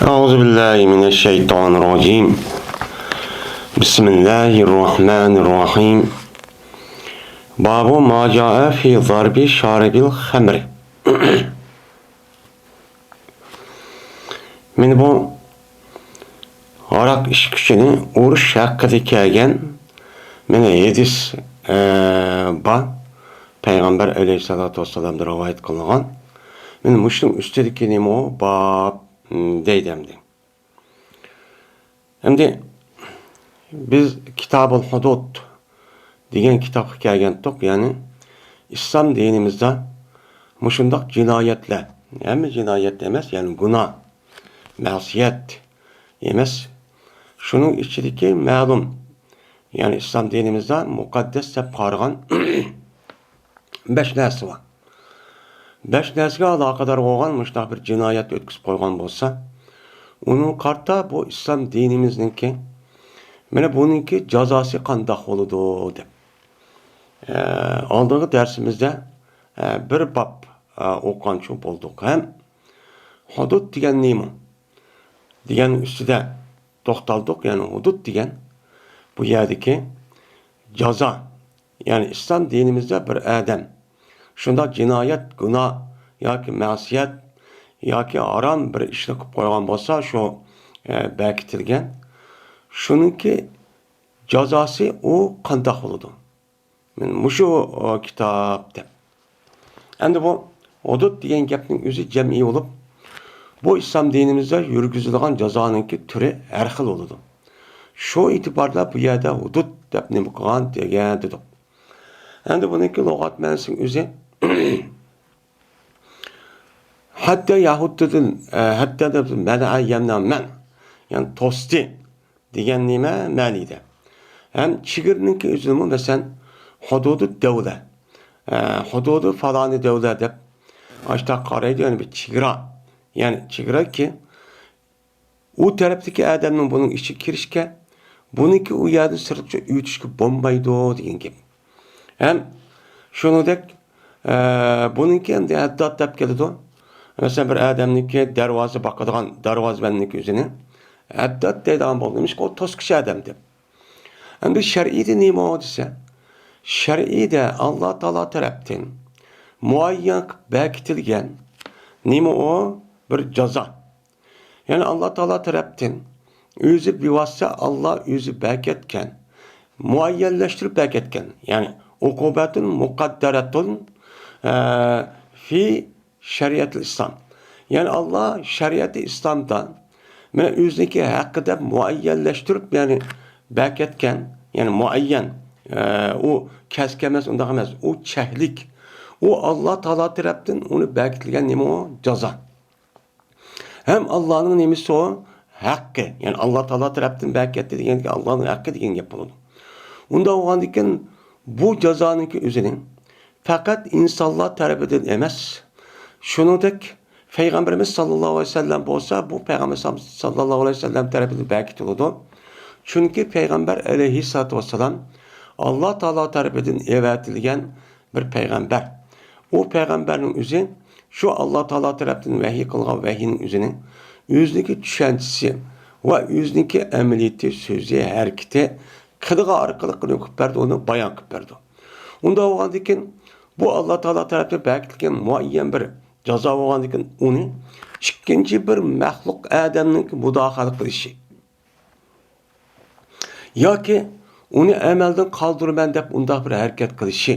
أعوذ بالله من الشيطان الرجيم بسم الله الرحمن الرحيم باب ما جاء في ضرب شارب الخمر Meni bu arak içkisini uruş hakkında kelgen meni hadis ba Peygamber aleyhissalatu vesselam'da rivayet kılıngan. Meni Müslim üstedeki nima o bab deydimdi. Şimdi biz Kitab-ül Hudud degan kitapga kelgandik, ya'ni İslam dinimizde muşundaq cinayetler, yani cinayet emas, yani günah, masiyet emas. Şunun içindeki ma'lum, yani İslam dinimizde mukaddes deb qaragan 5 narsa var. 5 narsaga aloqador bo'lgan mushtaq bir jinoyat o'tkazib qo'ygan bo'lsa, uning qarta bu İslam dinimizniki mana buningki jazosi qandoq bo'ladi deb. Oldingi darsimizda bir bab o'qigancha bo'ldik. Ham hudud degan nima? Degan ustida to'xtaldik. Ya'ni hudud degan bu yerdagi jazo. Ya'ni İslam dinimizde bir adam shundoq jinoyat, gunoh yoki ma'siyat yoki harom bir ishni qilib qo'ygan bo'lsa, shu bekitilgan, shuningki jazosi u qandoq bo'ladi? Men shu kitobda. Endi bu hudud degan gapning o'zi jam'iy bo'lib, bu İslam dinimizde yurgizilgan jazoninki turi har xil bo'ladi. Shu e'tiborda bu yerda hudud deb nima qilgan degan dedik. Endi buningki lug'at ma'nosining o'zi hatta yahuddan hatta da mana yamna man, yani tosti degan nima ma'nida. Hem chigirninki o'zini masalan hududu davlat, hududu falani davlat deb ashta qaraydi, yani bir chegara. Yani chegara ki u tarafdagi odamning buning ichiga kirishga, buniki u yerdan sirtga o'tishga bo'lmaydi degan gap. Hem shuningdek buningki endi haddod deb keladi. Mesela bir odamniki darvoza boqadigan darvozabonniki o'zini haddod deydigan bo'lmish, o to'sqish odam deb. Endi shar'iyda nima desa, shar'iyda Alloh taolo tarafdan muayyan bekitilgan nima o? Bir jazo. Yani Alloh taolo tarafdan o'zi bevosita Alloh o'zi beketgan, muayyanlashtirib beketgan. Yani uqubatun muqaddaratun fi şeriat-ı İslam. Yani Allah şeriat-ı İslam'dan mana o'ziniki haqida muayyanlashtirib, yani beketken, yani muayyan, o keskin emas, undaq emas, o chehlik, o Allah taolo tarafdan uni bekitilgan nima o? Jazo. Hem Allah'ın nimesi o haqqı, yani Allah taolo tarafdan beketdi degan ki Allah'ın haqqı degan gap bo'ladi. Unda bo'lgandan bu jazoniki o'zining faqat insonlar tarafidan emas, shuningdek Peygamberimiz sallallohu aleyhi ve sellem bo'lsa, bu Peygamber sallallohu aleyhi ve sellem tarafidan bekitiladi. Çünkü Peygamber aleyhissalatu vesselam Allah taolo tarafidan evatilgan bir peygamber. O peygamberning o'zi şu Allah taolo tarafidan vahiy qilgan vahiyning o'zining o'ziniki tushunchasi va o'ziniki amaliyati, so'zi, harakati qilig'i orqali qilib berdi, uni bayon qilib berdi. Unda bo'lgandan bu Allah taolo tarafidan bekitilgan muayyan bir jazo bo'lgandan uni ikkinchi bir maxluq odamning mudohala qilishi yoki uni amaldan qoldirman deb undaq bir harakat qilishi,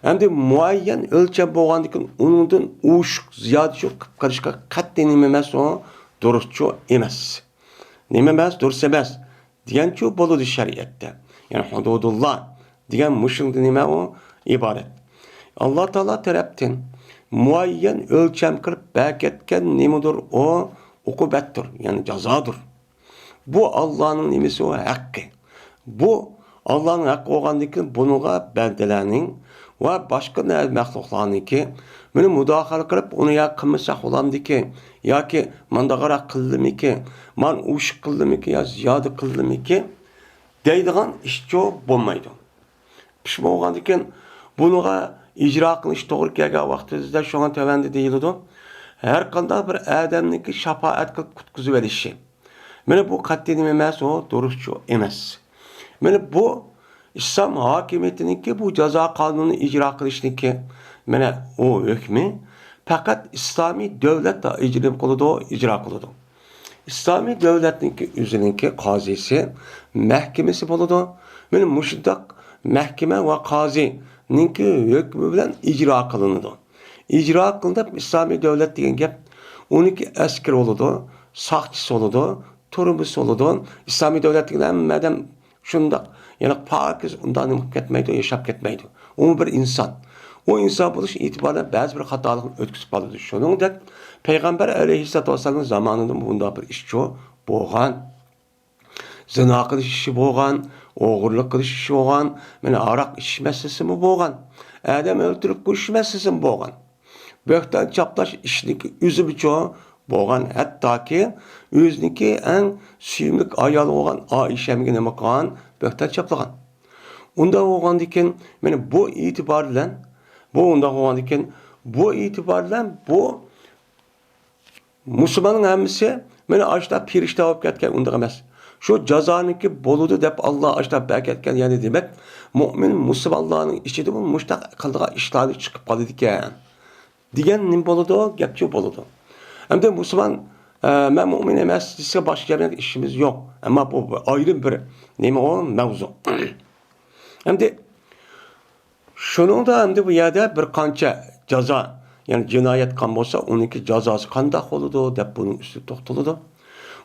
endi muayyan o'lcham bo'lgandan undan ushq ziyoda shu qilib qilishga qat'iy nima emas, o durustchu emas. Nima emas, durust emas deganchu bo'ladi shariatda. Yani hududulloh degan mushunda nima o iborat. Alloh taolo tarafdan muayyan o'lcham qilib beketgan nimadir, o uqubatdir, yani jazodir. Bu Allah'ın nimesi o haqqı. Bu Allah'ın haqqı olgandan bununla bandalarning va boshqa mahluqlarniki buni mudohala qilib, uni ya qilmasa qo'lamdiki yoki mandaqaroq qildimiki, men ush qildimiki yo ziyoda qildimiki deydigan ishchi bo'lmaydi. Shu bo'lgandan bunga ijro qilish to'g'ri kelgan vaqtida shunga tavanda deyiladi. her qanday bir adamniki shafaat qilib qutqizib verishi. Mana bu qat'iy emas, o durustçu emas. Mana bu İslam hakimiyetiniki bu ceza kanunu icra qilishninki mana o hükmü fakat İslami devlet de icra qiladi. İslami devletninki üzerinki qazisi, mahkemesi boludu. Mana mushundaq mahkeme ve qazininki hükmü bilan icra qilinudu. İcra qilib İslami devlet degan gap, uniki askar oludu, saqchisi oludu, turmuş oludu. İslami devlet degan hammadan shundaq, yani pakiz undan nimib ketmaydi, yashab ketmaydi. O bir insan. O insan buluş itibariyle bazı bir hatalık ötküsü bağlıdır. Şunun Peygamber aleyhisselatü vesselam'ın zamanında bunda bir işçi boğan, zina qilish işi boğan, oğurluk qilish işi boğan, mana arak iş meselesi mi boğan, adam öldürüp bu iş meselesi mi boğan, böhtan çaplaş işniki üzümü çoğu boğan, hatta ki özünki en suyumluk ayalı olan Aişe'mge nima qilgan, böhtan çaplagan. Unda boğan diken, mana bu itibariyle bu itibarla bu Müslümanın hemmisi meni açta pirişte olib ketken unda emas. Şu cazanınki boludu dep Allah açta berketken yani demek mümin Müslümanların içinde bu muştaq kıldığı işleri çıkıp kalı diken. Digen nim boludu, gepçi boludu. Hem de Müslüman ben mümin emas dese başka bir işimiz yok. Ama bu ayrı bir neymi o mevzu. Hem de şunun da hem de bu yerde bir kança ceza, yani cinayet kan olsa onunki cezası qandaq oludu dep bunun üstü toxtuludu.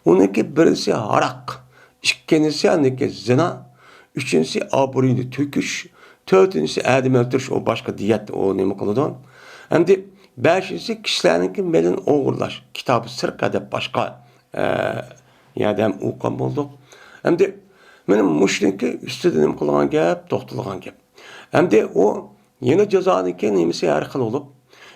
Onunki birisi harak, ikkinchisi onunki zina, üçüncüsü aburiyni töküş, dördüncüsü adam öldürüş, o başka diyet o nima qılıdı. Hem de beşincisi kişilerinki melin oğurlaş, kitabı sırqa dep başka yani uqan bulduk. Hem de benim muşrinki üstüde nima qılgan gap, toxtulgan gap. Hem de o yeni cezanınki nemisi her xil olup,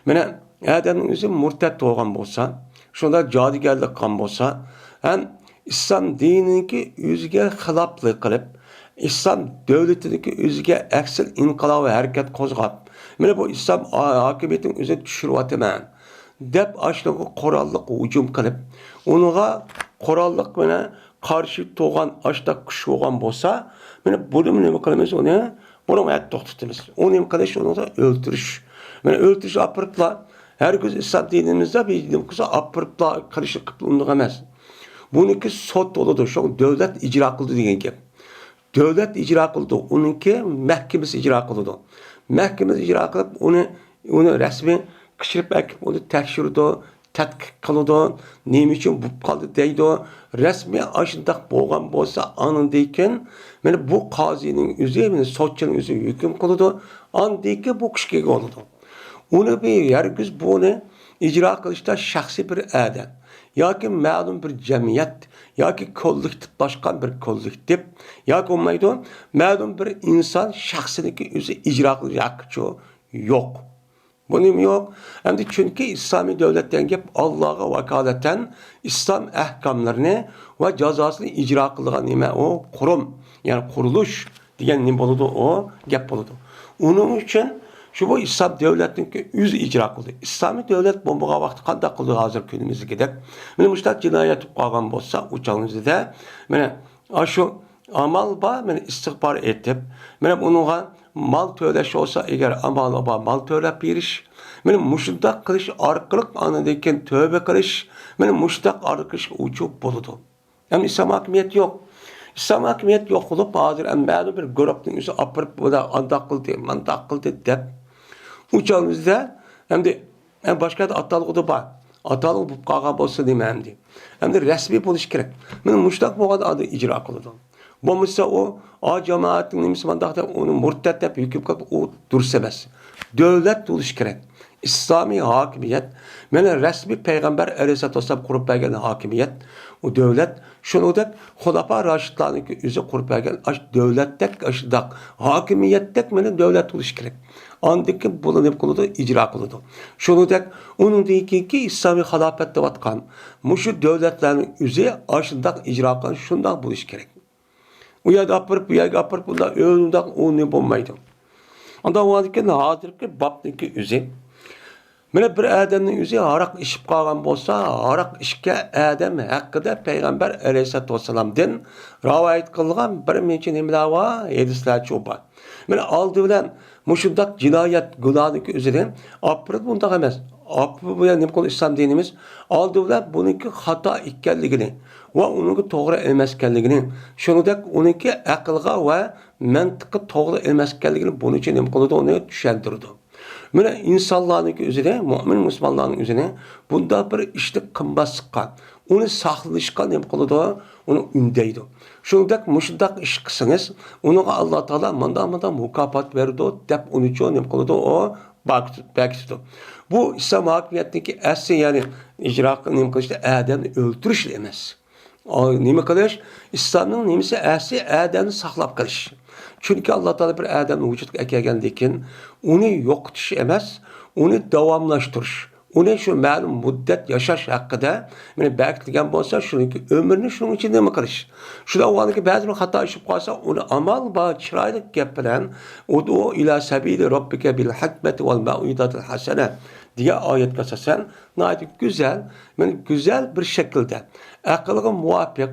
mana adamın özü murtad bo'lgan bo'lsa, shunda jodigarlik qilgan bo'lsa, ham islom dinininki o'ziga xiloflik qilib, islom davlatiniki o'ziga aksil inqilob harakat qo'zg'ab, mana bu islom hokimiyatining o'zini tushiryapman deb ashunga qurolliq hujum qilib, unga qurolliq mana qarshi to'g'an ashta kuch bo'lgan bo'lsa, mana buni nima qilamiz uni? Bunu hayat to'xtatamiz. Onu nima qilish, uni o'ldirish. Mana o'ldirish apırıpla, her gün İslam dinimizde bir nima qilsa apırıpla qilish qilib emas. Buniki sot oludu, şu devlet icra qildi degan gap. Devlet icra qildi, uniki mahkemesi icra qildi. Mahkemesi icra qilib, uni rasmiy qishirib akib, uni tekshirdi, tadqiq qildi, nima uchun bu qoldi deydi. Rasmiy ashundaq bo'lgan bo'lsa, anındekin mana bu qozining o'zi, mana sotchining o'zi hukm qildi, andiki bu kishga oldi. Onu bir yergiz bunu icra qilishda shaxsiy bir adam yoki ma'lum bir jamiyat yoki kollektiv başka bir kollektiv yoki olmaydi ma'lum bir inson shaxsiniki o'zi icra qilish haqqi yo'q. Bunun yok. Hem de çünkü İslami devletten gap Allah'a vakaleten İslam ahkamlarını ve cezasını icra kılgan nime o kurum yani kuruluş diyen nime oldu o gap oldu. Onun için şu bu İslam devletinin yüz icra kıldı. İslami devlet bombağa vakti kanda kıldı hazır günümüzde gider. Benim müştak cinayet kalgan bolsa uçağınızda da şu amal ba istihbar etip onunla mal töleş olsa eğer amal ba mal töle biriş müştak kılış arkalık anındayken tövbe kılış müştak arkış uçup buludu. Yani İslam hakimiyet yok. İslam hakimiyet yok olup hazır emmeli bir grupun üstü apırıp bu da andakıldı, mandakıldı dep uçağımızda hem de başka da atalığı var. Atalığı bu kağa bolsa demem de. Hem de resmi buluş gerek. Müştak bu kadar adı icra kıldı. Bu mesela o cemaatin Müslümanlıkta onu murtad dep hüküm kılıp o dursemez. Devlet buluş gerek. İslami hakimiyet, resmi Peygamber Aleyhisselatü Vesselam kurup bergen hakimiyet, o devlet, şunu da Hulapa Raşidlar'ın yüzü kurup bergen, devlettek, aşıdak, hakimiyettek, devlet buluş gerek. Andaki bulunup kılıdı, icra kılıdı. Şunu da, onun değil ki İslami halafette vatkan, şu devletlerin yüzü aşıdak, icra kılan, şundan buluş gerek. O yerde apırıp, bu yerde apırıp, bundan öğünden onu bulmaydı. Ondan o adike hazırki babdaki yüzü, Mana bir odamning o'zi aroq ichib qolgan bo'lsa, aroq ichga odam haqida payg'ambar alayhisolatu vassalamdan rivoyat qilgan bir necha nimalar bor, hadislar bor. Mana oldi bilan mushundaq jinoyat gunohniki o'zidan oprid bundoq emas. Bu nima qilib islom dinimiz oldi bilan buniki xato ekanligini va uniki to'g'ri emas ekanligini, shuningdek uniki aqlga va mantiqqa to'g'ri emas ekanligini buning uchun nima qiladi, uni tushuntirdi. Mana insonlarning o'zida, mo'min musulmonlarning o'zini bunda bir ishni qilmaslikqa, uni saqlashga nima qiladi, uni undaydi. Shuningdek, mushundaq ish qilsangiz, unga Alloh taolo manda mukofot berdi deb uni uchun nima qiladi, o bakitdi. Bu islom hokimiyatidagi asli, ya'ni ijro qilishda odamni o'ldirish emas. Nima qilish? İslamning nimasi asli odamni saqlab qilish. Chunki Alloh taolo bir odamni vujudga kelgandan keyin uni yo'qotish emas, uni davomlashtirish. Uni shu ma'lum muddat yashash haqida meni belgilagan bo'lsa, shuniki umrni shuning uchun nima qilish. Shunda o'g'loniki ba'zi bir xato ishib qolsa, uni amal va chiroyli gap bilan udu ila sabili robbika bil hikmati val mau'izatil hasana diye oyatga asosan nayt güzel, yani güzel bir şekilde aqlga muvafiq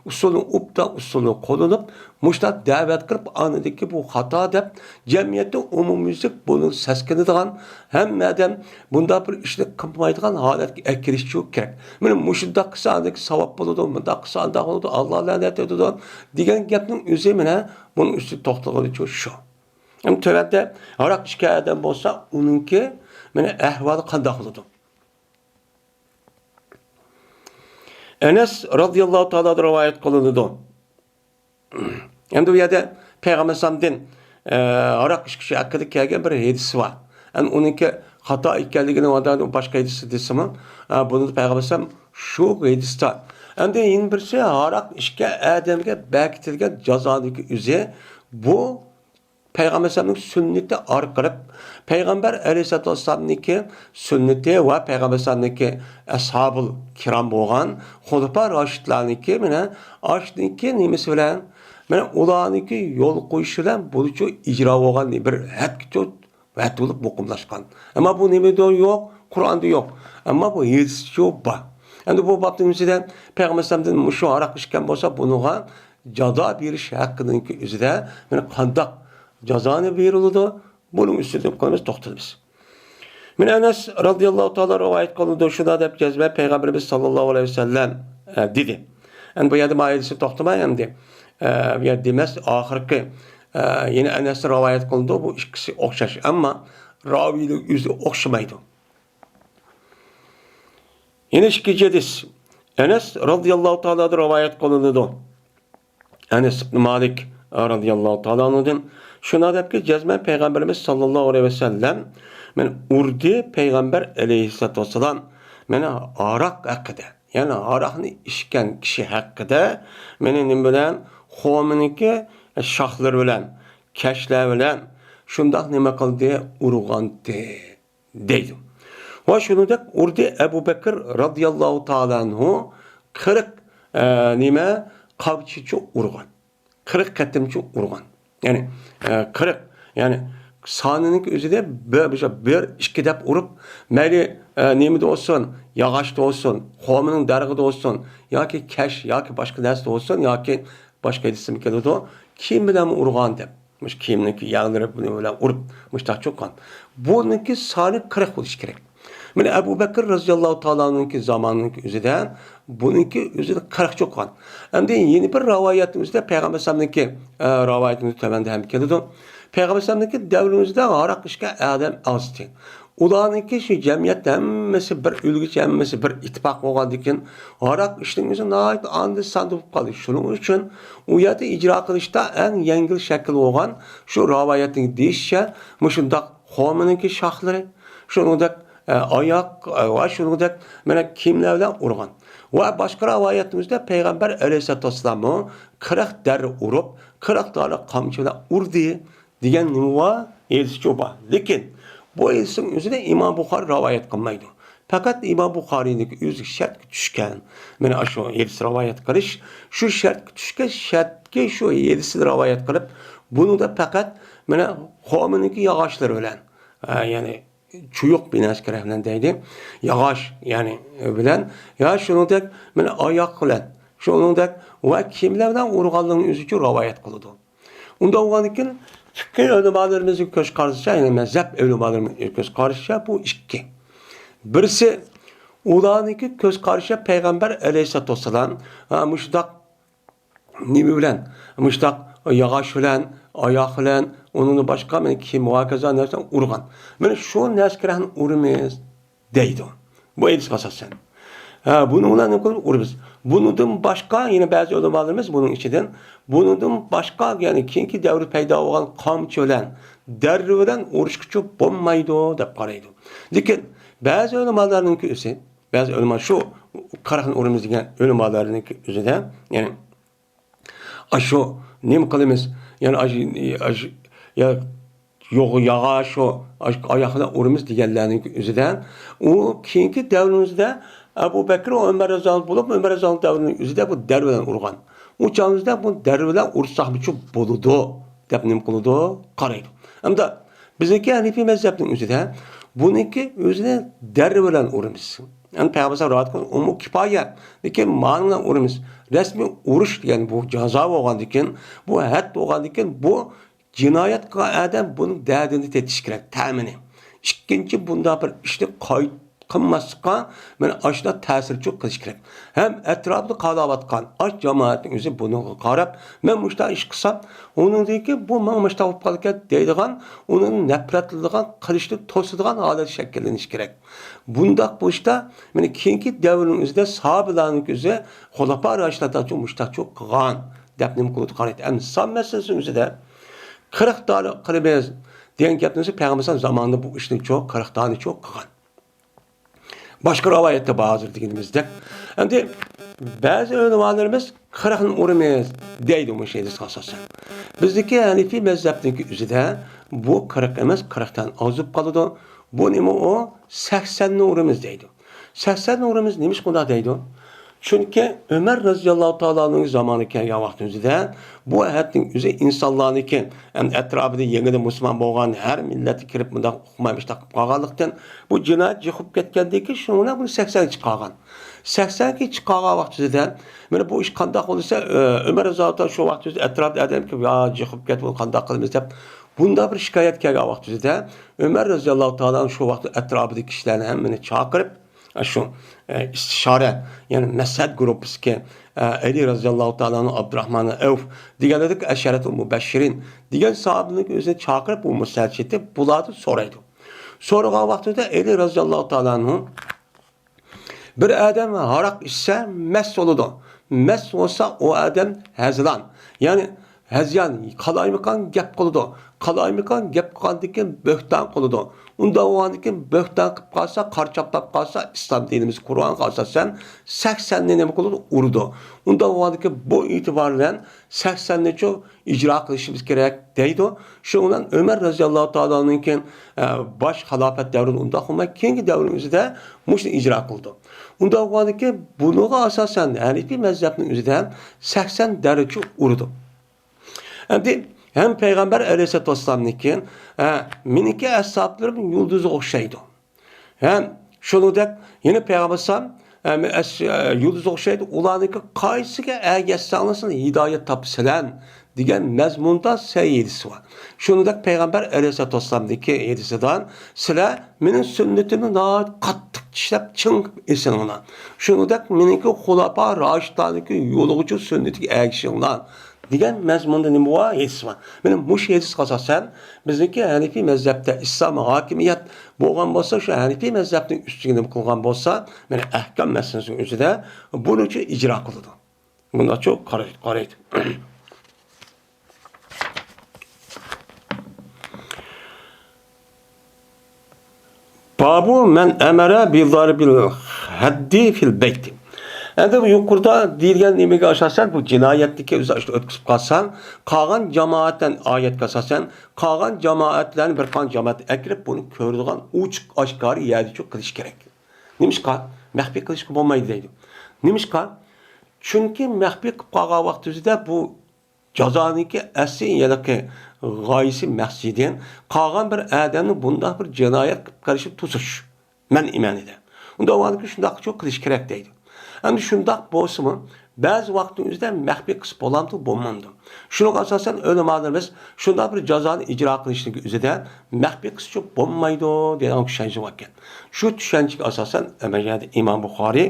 usulun upta usulunu қолданып, muştat davet qilib, anidiki bu xato deb jamiyatda umumyüzlük bunu seskinadigan, hammadan bunda bir ishni qilmaydigan holatga akirish kerak. Mana mushunda qilsa anidiki savob bo'ladi, bunda qilsa anda bo'ladi, Alloh la'nat etadi degan gapning o'zi mana buning ustida to'xtalgani shu. Hem tövbede arak şikayeten bolsa, onunki mene ehvalı qanday qılıdı. Enes radıyallahu ta'ala rivayet qılındı. Hem de bu yerde Peygamber sallallahu arak işkişi hakkında kelgen bir hadisi var. Yani onunki hata ekanligini başka hadisi desem, bunu Peygamber sallallahu şu hadiste. Hem de yine birisi arak işke adamga bekitilgen cazadaki üze bu Peygamber sallallahu sünneti arqalib, Peygamber aleyhissalatu vassalamniki sünneti ve Peygamber sallallahu ashabul kiram bo'lgan xulafa raşidlarniki mena ashniki nimasi bilan mena ularniki yo'l qo'yish bilan buchu ijro bo'lgan bir hakka vat bo'lib muqimlashgan. Ama bu nimada yo'q, Qur'onda yo'q. Ama bu hadisda bor. Endi bu babning o'zida Peygamber sallallahu mushu araq ichgan bo'lsa, bunuga jazo berish haqqidagi o'zida mena qandoq cazanı verildi. Bunun üstüne koyumuz toxtalımız. Min Enes radıyallahu ta'ala rivayet kılındı. Şuna da cezbe Peygamberimiz sallallahu aleyhi ve sellem dedi. Yani bu yadım ayetisi toxtamayım de. Bu yadım demez ahirki yine Enes rivayet kılındı. Bu ikisi okşaş. Ama ravilik yüzü okşamaydı. Yine ikinci hadis. Enes radıyallahu ta'ala rivayet kılındı. Enes ibn Malik radıyallahu ta'ala anladın. Şuna da ki cezme Peygamberimiz sallallahu aleyhi ve sellem urdi Peygamber aleyhissalatu vesselam arak hakkında, yani arakını içken kişi hakkında benim bilen xominiki şahlar bilen, keşler bilen şundak nime kıldı urgandı deydim. Ve şunu da urdi Ebu Bekir radıyallahu ta'ala anhu 40 nime kavçıcı urgan. 40 katimci urgan. Yani 40 yani sanining o'zida bir ikki deb urib, mayli nemida olsun, yog'ochda olsun, xomining darig'ida olsun, yoki kash yoki boshqa narsada olsun, yoki boshqa ism keladi, kiyim bilan urgan deb. Mush kiyimniki yag'dirib bilan urib, mushtaq cho'qqan. Buniki soni 40 bo'lishi kerak. Mana Abu Bakr roziyallohu ta'alaning zamonning o'zida buniki o'zida 40 cho'qqan. Endi yeni bir rivoyatimizda Payg'ambar sallallohu rivoyatimiz tomanda ham keladi. Payg'ambar sallallohu davrimizda aroq ishga odam ozdi. Ularniki shu jamiyat hammasi bir ulg'ich, hammasi bir ittifoq bo'lgandikin, aroq ishning o'zi nihoyat andi sandi bo'lib qoldi. Shuning uchun u yerda ijro qilishda eng yengil shakl bo'lgan shu rivoyatning deyishcha, mushundaq xominiki shoxlari, shuningdek oyoq va shuningdek mana kiyimlar bilan urgan. Va boshqa rivoyatimizda Payg'ambar alayhisolatu vasallam 40 dar urib, 40 dona qamchi bilan urdi degan nima hadischa bor. Lekin bu hadisning o'zida Imom Buxoriy rivoyat qilmaydi. Fakat İmam Buxoriyning o'zi shartga tushgan. Mana shu hadis rivoyat qilish, shu shartga tushgan shartga shu hadisni rivoyat qilib, buni da fakat mana xominiki yog'ochlar bilan, ya'ni çuyuk binaş kerak bilen deydi. Yağaş yani bilen ya şuningdek mana oyoq bilan shuningdek va kimlar bilan urganligini o'zi uchun rivoyat qiladi. Unda bo'lgandan keyin fikr ulamolarimizni ko'z qarashicha, ya'ni mazhab ulamolarimizni ko'z qarashicha bu ikki. Birisi ularniki ko'z qarashicha payg'ambar alayhissalatu vassalam mushtoq nima bilan, mushtoq yog'och bilan, oyoq bilan, unini boshqa men kim va kaza narsadan urgan. Mana shu narsalarni urimiz deydi. Bu hadis asosan. Bunu ulan urimiz. Bundan başqa yine bazı ulamolarimiz bunun içinden bundan başqa yani keyingi davr paydo bo'lgan qamchi bilan, darri bilan urishqichi bo'lmaydi deb qaraydi. Lekin ba'zi ulamolarning o'zi, ba'zi ulamo shu qaraqni urimiz degan ulamolarning o'zida, ya'ni shu nima qilamiz? Yani ya yo'q yog'och shu oyoqdan urimiz deganlarning o'zidan u keyingi davrimizda Abu Bakr va Umar roziyallohu bo'lib, Umar roziyallohu davrining o'zida bu dar bilan urgan. U chog'imizda bu dar bilan ursaqmichi bo'ladi deb nim qiladi, qaraydi. Hamda bizniki Hanifiy mazhabning o'zida buniki o'zini dar bilan urimiz. Yani Peygamber rahat qilgan umu kifoya. Lekin ma'noda urimiz. Rasmiy urush degan bu jazo bo'lgandan keyin, bu had bo'lgandan keyin bu jinoyat qilgan odam buni dadini tetish kerak, ta'mini. Ikkinchi bunda bir ishni qoid qilmaslikqa mana ashuna ta'sirchi qilish kerak. Ham atrofda qolayotgan ash jamoatning o'zi buni qarab, men mushta ish qilsam, uningdagi bu men mushta bo'lib qolgan deydigan, uning nafratligan qilishni to'sadigan holat shakllanish kerak. Bundaq bo'lsa, mana keyingi davrning o'zida sahobalarning o'zi xulafa rashidlardan mushta qilgan deb nim qilib qaraydi. Ham son masalasi o'zida 40 tane qilibmiz degan gapni payg'ambar zamonida bu ishni 40 tane qilgan. Başka rivayette bazı dediğimizde. Şimdi bazı ulamolarimiz 40'ın urimiz deydi bu şeyde asasen. Bizdeki Hanifi mezhebindeki üzere bu 40 emas 40'tan azıp kalıdı. Bu nima o 80'ni urimiz deydi. 80'ni urimiz neymiş bunda deydi? Çünkü Ömer radıyallahu ta'ala'nın zamanı kelgan vaqtimizda bu hayatning o'zi insonlarniki etrafida yengida musulmon bo'lgan har millati kirib bunda o'qimaymışda qolganlikdan bu jinoyat yiqib ketgandiki shuni bunu 80 chiqargan. 80 ga chiqargan vaqtida mana bu ish qanday bo'lsa Ömer radıyallahu ta'ala shu vaqtda etrafda adam ki ya yiqib ketdi bu qanday qilamiz deb bunda bir shikoyat kelgan vaqtida Ömer radıyallahu ta'ala shu vaqtda etrafidagi kishilarni hammani chaqirib şu istişare yani mesed grupsi ki Ali radıyallahu ta'ala'nın Abdurrahman Evf diğerledik eşaretul mübeşşirin diğer sahabenin özüne çağırıp bu meseleti buladı soraydı. Sonra vaktinde Ali radıyallahu ta'ala'nın bir adam harak ise mest oludu. Mest olsa o adam hezilan. Yani heziyan kalaymakan gep koludu. Kalaymakan gep kaldıyken böhtan koludu. Unda o andaki böhtan kıp kalsa, karçaplap kalsa, İslam dinimiz Kur'an kalsa sen 80'li ne koludu? Urudu. Unda o andaki bu itibarla 80'li çok icra kılışımız gerek deydi. Şundan Ömer radıyallahu ta'ala'nınki baş halafet devrinde unda olmak kendi devrimizde muştu icra kıldı. Unda o andaki bunu asasen Hanifi mezhebinin üzerinden 80 derece urudu. Hem Peygamber aleyhissalatu vesselam'nınki miniki ashablarım yıldızı okşaydı. Hem şunu da yine Peygamber sallam yıldız okşaydı. Ulanınki kayısıga ergessanlısın hidayet tapsilen degan mezmunda seyidisi var. Şunu da Peygamber aleyhissalatu vesselam'daki yedisidan sizler menin sünnetimi daha kattık işlep çın esin ona. Şunu da meniki hulafa raşitlarındaki yoluğucu sünneti ergişinden degan mezmunda nima var? Hadis var. Mana mush hadis asosan bizniki Hanifi mezhebda islom hokimiyat bo'lgan bo'lsa, shu Hanifi mezhebning ustiga nima qilgan bo'lsa, mana ahkam masalasining o'zida buni ijro qiladi. Bunda çok qaraydi. Babu men emara bi darbil haddi fil beyt. Endi bu yuqorida deyilgan nimaga asosan bu jinoyatlikka o'zi o'tkazib qolsan, qolgan jamoatdan oyatga asosan, qolgan jamoatlarni bir qancha jamoat akirib buni ko'radigan ochiq oshkor yerda qilish kerak. Nimishqa? Maxfiy qilishga bo'lmaydi deydi. Nimishqa? Chunki maxfiy qilib qolgan vaqtida bu Cazaniki asli yalaki gayesi maqsidin qolgan bir adamni bundaq bir jinoyat qilib qarashib tusish. Men iman edi. Unda o'ylaymanki shundaq cho'q qilish kerak deydi. Endi shundaq bo'lsa-mu, ba'zi vaqtimizda maxfiy qilib bo'lamdi, bo'lmamdi. Shuning asosan o'limalarimiz shundaq bir jazoni ijro qilishning o'zida maxfiy qilish cho'q bo'lmaydi degan tushuncha bor ekan. Shu tushunchaga asosan Imom Buxoriy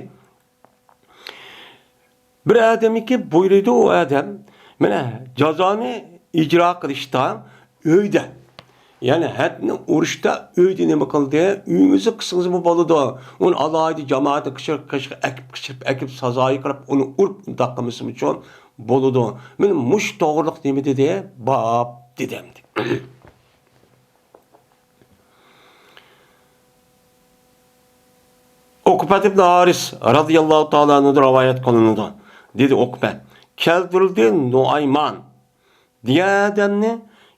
bir adamiki buyurdi o adam mana jazoni ijro qilishda uyda yani hatni urushda uyda nima qildi? Uyingizni qisingizmi bo'ladi. Uni alaydi jamoatni akib sazoyi qilib uni urib taqimisim uchun bo'ladi. Men mush to'g'riliq nima dedi? Bab dedim. Uqbat ibn Haris radhiyallohu ta'ala anhu rivoyat qilinadi. Dedi Uqbat. Keltirildi Nuayman diye adamni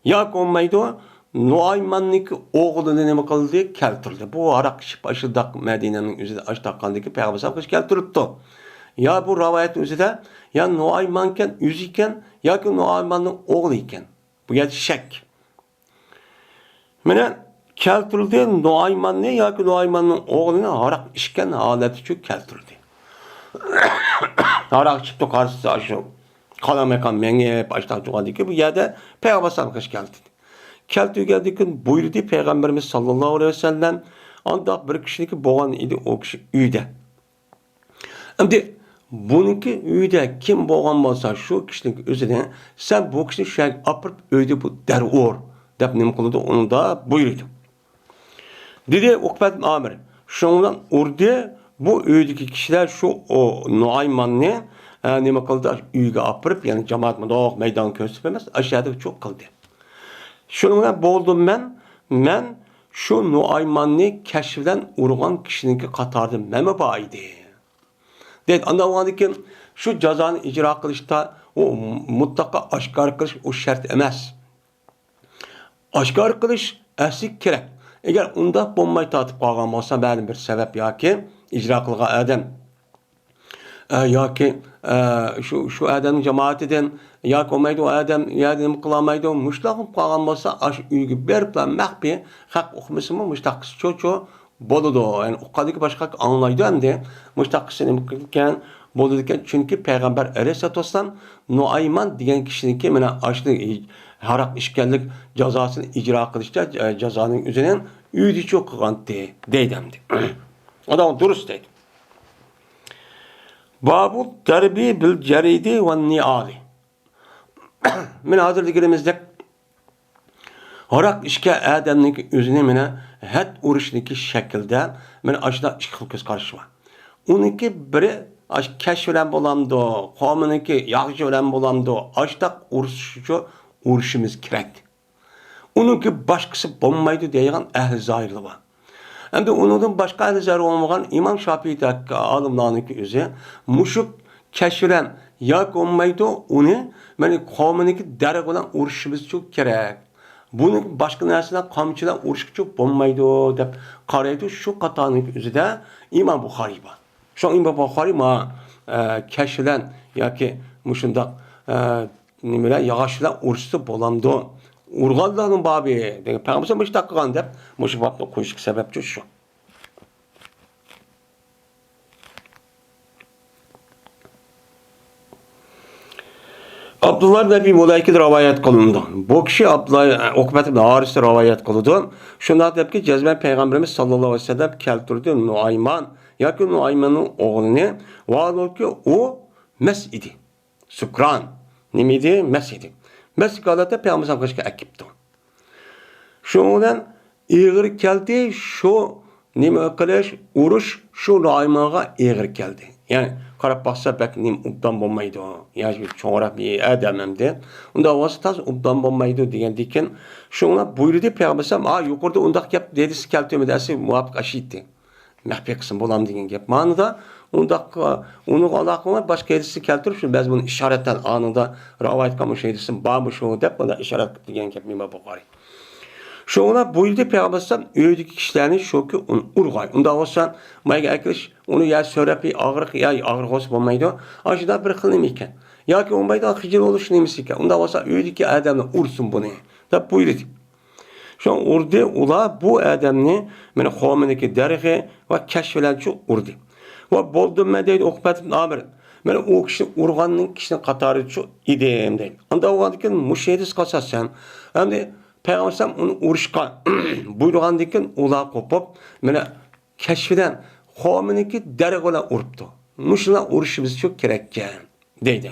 yak olmaydı. Nuayman'niki oğlunu nima qildi? Keltirdi. Bu araq ishib ashidaq Madinening o'zida ash taqqandagi payg'ambar sallallohu keltiribdi. Ya bu rivoyat o'zida ya Nuaymankan o'zi ekan yoki Nuaymanning o'g'li ekan. Bu yerda shak. Mana keltirdi Nuaymanni yoki Nuaymanning o'g'lini araq ishgan holaticha keltirdi. Araq chiqdi qarshisida shu qalamakan mengib ashdan turgandiki bu yerda payg'ambar sallallohu keltirdi. Keltirgandikin buyurdu Peygamberimiz sallallahu aleyhi ve sellem anda bir kişilik boğan idi o kişi uyda. Şimdi bununki uyda kim boğan olsa şu kişilik özüne sen bu kişini şey apırıp uyda bu derur dep nima qildi onu da buyurdu. Dedi Uqbat Amir şundan urdu bu uydaki kişiler şu o Nuayman'ni nima qildi uyga apırıp yani cemaat mıdoq meydan köstüp emas aşağıda çok kıldı. Şununla boldum ben şu Nuayman'ni keşfden urgan kişininki katardı meme baydı. Deydi, anlamadaki şu cazanı icra kılışta o mutlaka aşkar kılış o şart emez. Aşkar kılış eslik kerek. Eğer onda bombay tatıp kalgan olsa benim bir sebep ya ki icra kılgan adam. Ya ki şu adamın cemaatinden ya olmaydı o adam yardım kılamaydı müştakım kalgan olsa aş uygu berip lan mahbi hak okuması mı müştakısı çoğu boludu. Yani o kadar ki başka anlaydı hem de müştakısını mükemmel boluduken çünkü Peygamber Aleyhisselatü Vesselam Nuayman diyen kişinin ki mena açtı harak işgallik cezasını icra kılışta cezanın üzerine üydü çok kıgantı deydemdi. O da dürüst deydi. Babu terbi bil ceridi ve ni'ali. Men hazır dikirimizde harak işke adamning özüne mene het urushniki şekilde men aşda iki kız karşı var. Uniki biri aş keşfilen bolamdı, qavminiki yaxshi bilan bolamdı, aşda uruşimiz kerak. Uniki başkası bo'lmaydi degan ahli zohirlar var. Endi undan başka ahli zohir olmagan İmam Şafii dakka olimlarniki o'zi mushuk keşfilen yak olmaydı uni meni qavminiki daraq bilan uruşimiz çok kerak. Bunu başka narsalar qamchilar urishga çok bo'lmaydi deb qaraydi. Shu qatorning o'zida İmam Buxoriy bor. Shu İmam Buxoriy ma keşfilen yoki mushundaq nimalar yog'ochlar urishsa bo'lamdi. Urganlarning babi degan payg'ambar mush taqqigan deb mush babni qo'yishga sababchi shu. Abdullah Nebi Mulayki rivayet kılındı. Bu kişi Abdullah Uqbat ibn Haris rivayet kılındı. Şundan dep ki cezben Peygamberimiz sallallahu aleyhi ve sellem keltirdi Nuayman yoki Nuayman'ın oğlunu vaadol ki o mes idi. Sukran. Nima idi? Mes idi. Mes holatda Peygamber sallallahu aleyhi ve sellem akibdi. Şundan ig'ir keldi şu nima qilish urush şu Nuayman'a ig'ir keldi. Yani qarab baxsa bak nim ubdan bo'lmaydi. Yani çoğraq bir adamımdı. Unda vasıtas ubdan bo'lmaydi degandikin shunga buyurdi Peygamber sallam, yuqorida undaq gap dedisi keltimi desi muvafiq ashitdi. Mahfiy qism bo'lam degan gap. Ma'noda undaq uni aloqasi boshqa edisi keltirib shu biz buni ishoratdan anında rivoyat qilgan o'sha edisi bor shu deb buni ishorat degan gap Imom Buxoriy. Şoňa buyurdy Peýgamber öýdüki kişilärini şoky urgay. Unda bolsa maýga akryş onu ýa sörepi agryk ýa agryk bolsa bolmaýdy. Aşda bir xil eken. Ýa-ki onbaýda hyjr boluş nemesi eken. Unda bolsa öýdüki adamny ursun buny. Dep buyurdy. Şoň urdy, ula bu adamny meni Xomeniki derhi we keşfelençi urdy. Ve boldum men diýdi Ukbat ibn Amir. Men o kişi urgannyň kişinin katary şu idem diýdi. Anda oňadykin müşehidis gaçasan. Hem Peýgamber onu uruşka buyurgandykin ula kopup meni keşfeden Xomeniki derhi bilen urupdy. Muşuna uruşybys çok kerekken diýdi.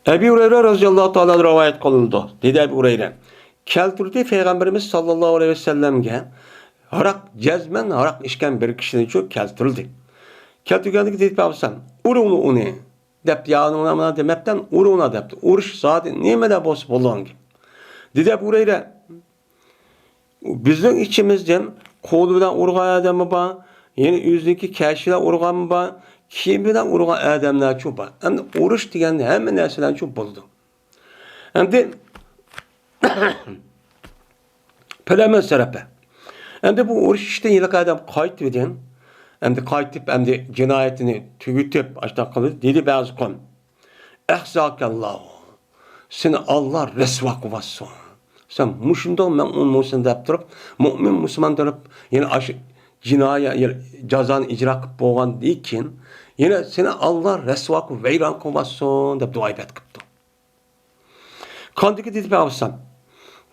Ebu Hureyre radıyallahu ta'ala rivayet kılındı. Dedi Ebu Hureyre. Keltirdi Peygamberimiz sallallahu aleyhi ve sellem'ge harak cezmen harak içken bir kişinin çok keltirildi. Keltirgendeki dedi Peygamber urunu onu dep yanına demepten uruna depti. Uruş zaten nimede boz bolon gibi. Dedi Ebu Hureyre bizim içimizden koludan urgan adamı var. Yeni yüzdeki keşfine urgan mı var? Kim bilen urgan adamlar çok var. Hem de uruş degende hemen neselen çok buldu. Hem de Pelemen serepe. Hem de bu uruş işte yıllık adam kayıt edin. Hem de kayıtıp hem de cinayetini tügütüp açta kalır. Dedi bazı kon. Ehzakallahu. Seni Allah resva kuvasın. Sen muşunda men onun musun deyip durup, mümin Müslüman durup, yine cinayet cazanı icra kıp boğan deyken, yine seni Allah resva ku veyran kuvasın deyip dua ibet kıptı. Kandiki dedi Peygamber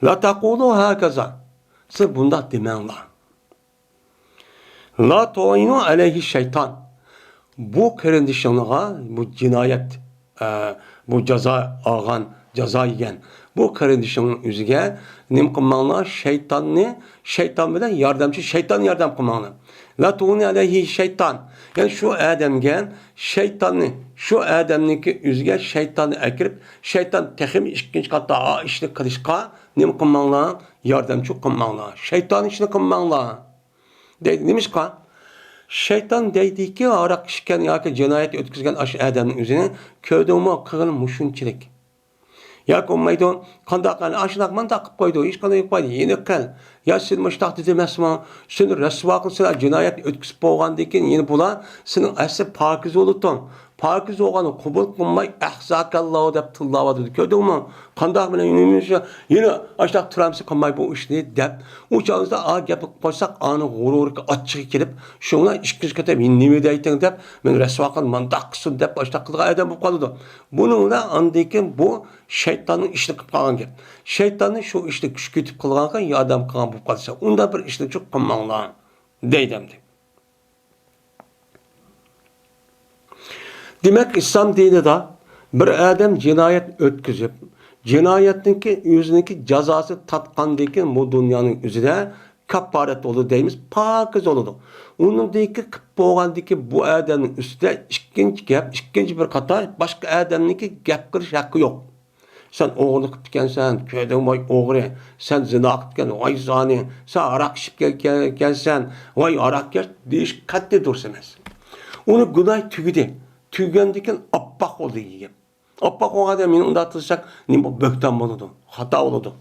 la taqulu hakaza. Siz bunda demen la. La tu'inu aleyhi şeytan. Bu kardeşinliğe, bu cinayet, bu ceza ağan, ceza yiyen, bu kardeşinin üzüge nim kılmanlar şeytan bilen yardımcı, şeytan yardım kılmanlar. La tu'inu aleyhi şeytan. Yani şu adamgen şeytanı, şu adamniki üzüge şeytanı ekirip, şeytan tehim ikinci katta işini kılışka nim kılmanlar, yardımcı kılmanlar. Şeytan işini kılmanlar. Demiş ka? Şeytan deydi ki arak işken ya ki cinayet ötküzgen adamın üzerine köydüğümü kığın muşunçilik. Ya ki olmaydı kandak aşınak man takıp koydu. Hiç kandak yapaydı. Yeni kal. Ya sen müştak dedemez mi? Sen resva kılsın cinayet ötküzüp boğan deyken yeni bula senin asıl pakiz olutun. Pakiz oğanı kubul kılmay ehzakallahu deyip tıllavadı. Köydüğümü kandak bile yine aşınak turamsı kılmay bu işini deyip uçağınızda ağa yapıp koysak anı gururuk açık gelip şuna işkiz ketep nemi deyten deyip men resva kılman daksın deyip aşınak kılga adam bu kalıdı. Bununla andayken bu şeytanın işini kılıp kalgan gibi. Şeytanın şu işini küçükütüp kılgan ya adam kılgan bu kalırsa onda bir işini çok kılmanlar deydemdi. Demek İslam dini de bir adam cinayet ötküzüp, cinayetinki yüzündeki cezası tatkandikin bu dünyanın yüzüne kaparet olur deyimiz pakiz oldu. Onun deyiki kıp boğandaki bu adamın üstüne ikinci bir kata başka adamınki gap kırış hakkı yok. Sen oğurluk etkensen, köyden vay oğru, sen zina etken, vay zani, sen arak içip gelsen, vay arak gel, deyiş katli dursunuz. Onu günah tügüdü. Tüygendikin appak oldu yiyip. Appak o kadar beni onda atılacak, ne bu bökten buludu, hata oldu.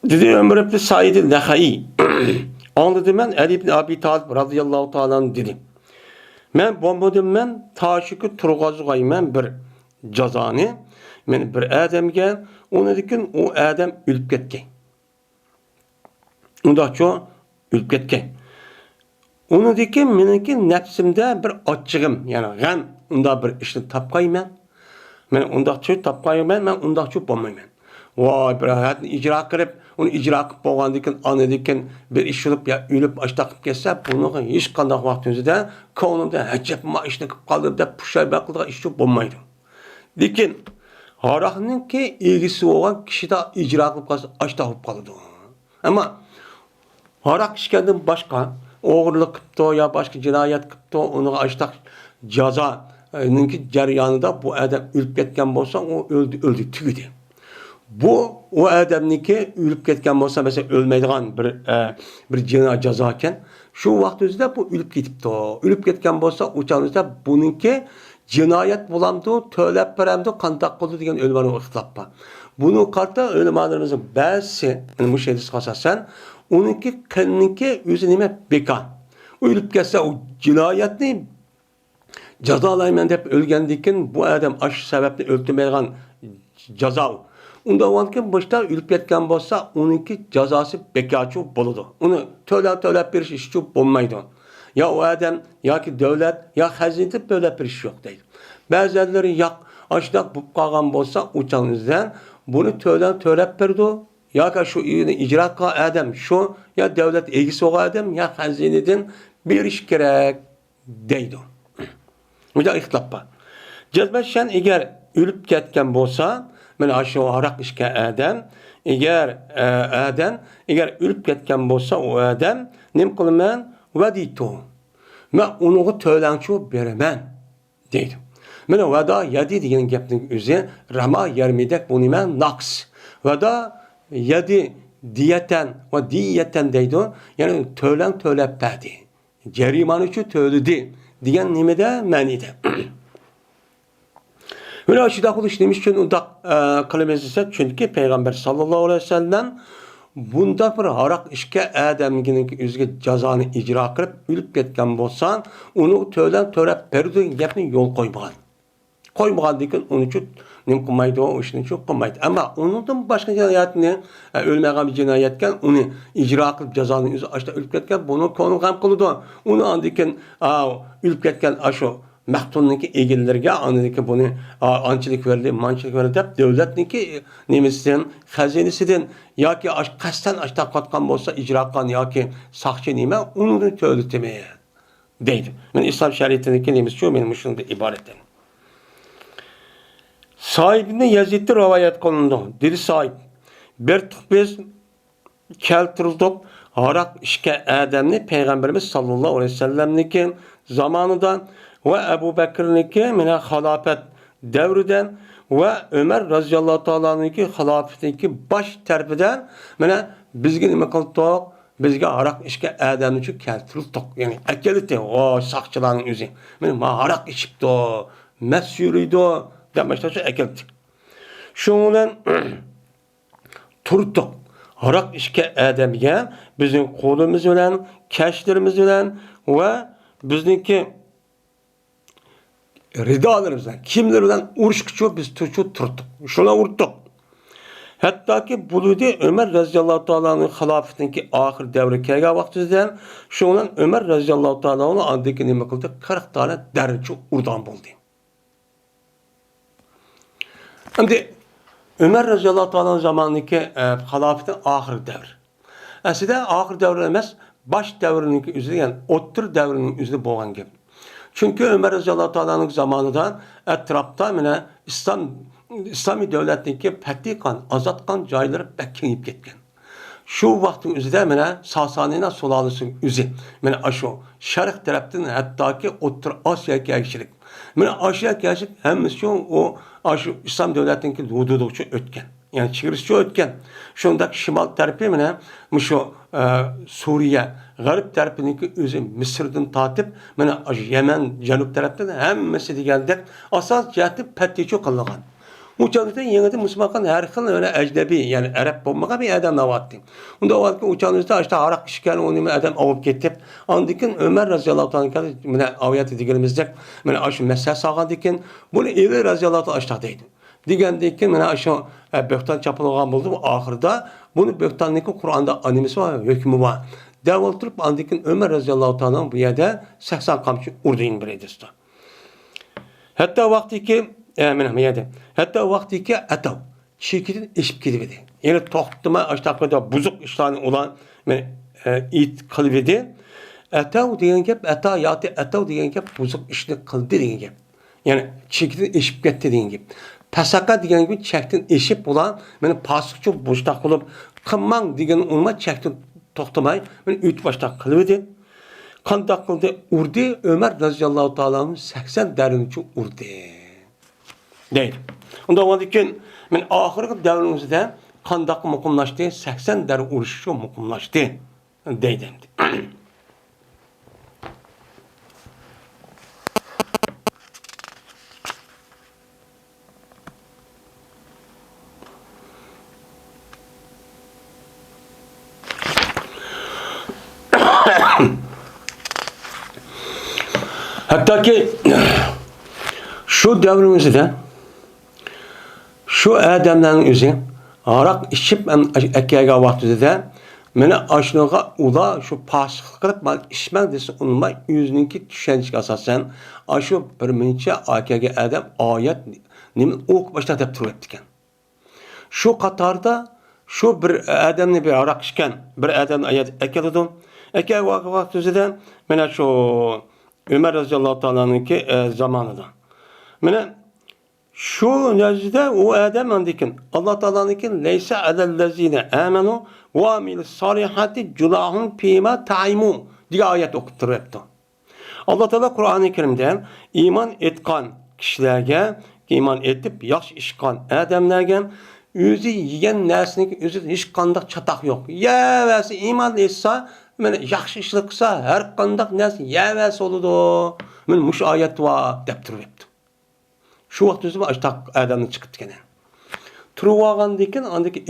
Dedi Ömer ibn Said el-Nehai. Anladım ben Ali ibn Abi Talib radıyallahu ta'ala dedi. Men bombadım men taşıkı turgazgaymen bir cazani. Men bir adamga onu dikin o adam ölüp ketken. Onda ço ölüp ketken. Onu dikin meniki nefsimde bir açığım yani gam onda bir işni tapkayman. Men onda ço tapkayman men onda ço bolmayman. Vay bir hayatını icra kırıp onu icra kıp boğandikin anı dikin bir iş olup ya ölüp açtakıp kesse bunu hiç kandak vaktimizde konumda hecep işini kıp kaldırıp da puşay bakıldığı iş çok olmaydı. Dikin harakının ki ilgisi olan kişi de icra kıp kalsa açtakıp kaldı. Ama harak işkenden başka oğurluk kıptı ya başka cinayet kıptı onu açtak cezanın ki ceryanında bu adam ölüp ketken olsa o öldü tüydü. Bu o adamniki ölüp ketken bolsa mesela ölmeydigan bir cinayet cezaken şu vaqt özünde bu ölüp ketipti. Ölüp ketken bolsa uçağınızda bununki Cinayet bulamdı, töylep beremdi, kandak kıldı degan ölmanı ixtilap var. Bunu karta ölmanlarımızın bazısı, yani bu şeyde asasen, onunki kendinki özü nime bekan. Ölüp gelse o cinayetini jazalayman deb ölgəndikən bu adam aş səbəbni öldürməyən cəza. Unda olankin başta ölüp ketken bolsa onunki cezası bekarçı boludu. Onu tölə bir iş üçün olmaydı. Ya o adam ya ki devlet ya xəzinə böyle bir iş yok değil. Bəziləri ya aşdaq bu qalğan bolsa uçanızdan bunu tölə berdi. Ya ki şu icra qı adam şu ya devlet ilgisi o adam ya xəzinədən bir iş gerek deydi. Müda ixtilaf var. Cezbeşen eğer ölüp ketken bolsa, men aşağı harak işke adam, eğer ölüp ketken bolsa o adam, nim kılman vadito. Men onu tölençu beremen deydim. Men vada yedi diyen gepnin üzerine rama yermidek bunu men naks. Vada yedi diyeten deydi. Yani tölep verdi. Cerimanı şu töledi. Diyen nimede menide. Öyle aşıda kılıç demiş ki onda kalemesi çünkü Peygamber sallallahu aleyhi ve sellem bunda bir harak işke adamginin üzge cezanı icra kılıp ölüp ketken bolsan onu törep berdi gepni yol koymagan. Koymagan dikin onun için nim kılmaydı o işini çok kılmaydı. Ama onun başka cinayetini ölmeyen bir cinayetken onu icra kılıp cezanı işte ölüp ketken bunu konu kam kılıdı. Onu andikin ölüp ketken aşo Mehtun'unki egillerge anındaki bunu ançılık verdi, mançılık verdi dep devletninki nemesinden, hazinesinden ya ki kasten açta katkan bolsa icra kan ya ki sakçı nime onu tövletmeye deydim. Ben İslam şeriatindeki nemesi şu benim hoşumda ibaretten. Sahibinde Yazid'de rivayet konuldu. Dedi sahip. Bir biz keltirildik. Harak işke adamni Peygamberimiz sallallahu aleyhi ve sellem'niki zamanında ve Ebu Bekir'niki mine halafet devriden ve Ömer radıyallahu ta'ala'nınki halafetindeki baş terpiden mine bizge nime kıldık? Bizge harak işke adamni için keltirildik. Yani ekelite o sakçıların yüzü. Mine harak işipti o. Mes yürüydü o. Demişler şu ekeltik. Şundan turttuk. Harak işke adamiga bizim kolumuz bilen, keşlerimiz bilen ve bizninki ridalarımız bilen, kimler bilen uruş küçüğü biz turttuk. Şuna vurduk. Hatta ki buludi Ömer radıyallahu ta'ala'nın halafetindeki ahir devre kelge vaktizden şundan Ömer radıyallahu ta'ala'nın andaki nime kıldı 40 tane derçi urdan buldu. Şimdi Ömer radıyallahu ta'ala'nın zamanındaki halafetin ahir devri. Aslında ahir devri emez, baş devrinin üzeri yani otur devrinin üzeri boğan gibi. Çünkü Ömer radıyallahu ta'ala'nın zamanında etrafta yine İslami devletindeki pettikan, azatkan cayları bekleyip gitken. Şu vaktin üzerinde yine Sasani'nin sulalısının üzeri. Yani aşağı şerh taraftan hatta ki otur Asya'ya gelişirik. Yani Asya'ya gelişik hem misyon o aşı İslam devletindeki hududukça ötken. Yani çığırışçı ötken. Şundaki şimal tarafı mı şu Suriye, garip tarafındaki özü Mısır'dan tatip, Yemen, Canub tarafından hem mesele geldik. Asas cihati pettiço kıllıgan. Uçağınızda yeni Müslüman her xil öyle ecnebi yani Arap olmağa bir adam navattı. Onda o vakit uçağınızda işte harak işgal onu adam alıp getirip andikin Ömer radıyallahu anh'a mene aviyat edilmezdik. Mene aşı mesele sağandikin bunu İli radıyallahu anh aşağıdaydı. Digendikin mene aşı böhtan çapılgan buldu ahırda bunu böhtanniki Kur'an'da animesi var hükmü var. Deval turup andikin Ömer radıyallahu anh'ın bu yerde 80 kamçı urduyin bir edildi. Hatta vakti ki hatta vakti ki atav şirketin işip gidivedi. Yani toxtuma aşağıda buzuk işlerini olan it kılıvedi. Atav diyen gep atav diyen gep buzuk işini kıldı diyen gep. Yani şirketin işip gitti diyen gep. Pasaka diyen gibi çektin işip olan pasıkçı boşta kılıp kımman diyen olma çektin toxtumay üç başta kılıvedi. Kandak kıldı urdi Ömer radıyallahu ta'ala'nın 80 derinci urdi. Değil. Onda o diken men ahırki devrimizde kandak mukumlaştı 80 der uruşu mukumlaştı deydim. Hattoki shu davrimizda shu odamlarning o'zi aroq ichib akaga vaqtida mana ashnoga ular shu pashiq qilib man ichmang desa unmay o'zininki tushunchaga asosan shu bir muncha akaga adam oyat nima o'qib boshlab deb turibdi ekan. Shu qatorda shu bir odamni bir aroq ichgan bir odam oyat akaladi. Aka vaqtida mana shu Ömer radhiyallohu ta'alaniki zamanida. Mana şu nezde o adam andikin Allah Teala'nınkin leysa alellezine amenu ve amilus salihati culahun fîmâ ta'imu diye ayet okutturuptu. Allah Teala Kur'an-ı Kerim'de iman etkan kişilerge, iman etip yaş işkan adamlarga özü yiyen nersini özü hiç kandak çatak yok. Yevesi iman etse, yani yaxşı işlik kısa her kandak nersi yevesi oludu. Yani muş ayet var dep duruptu. Şu vaqt o'zi ashta adamni chiqib ketgan. Turib olgandan andaki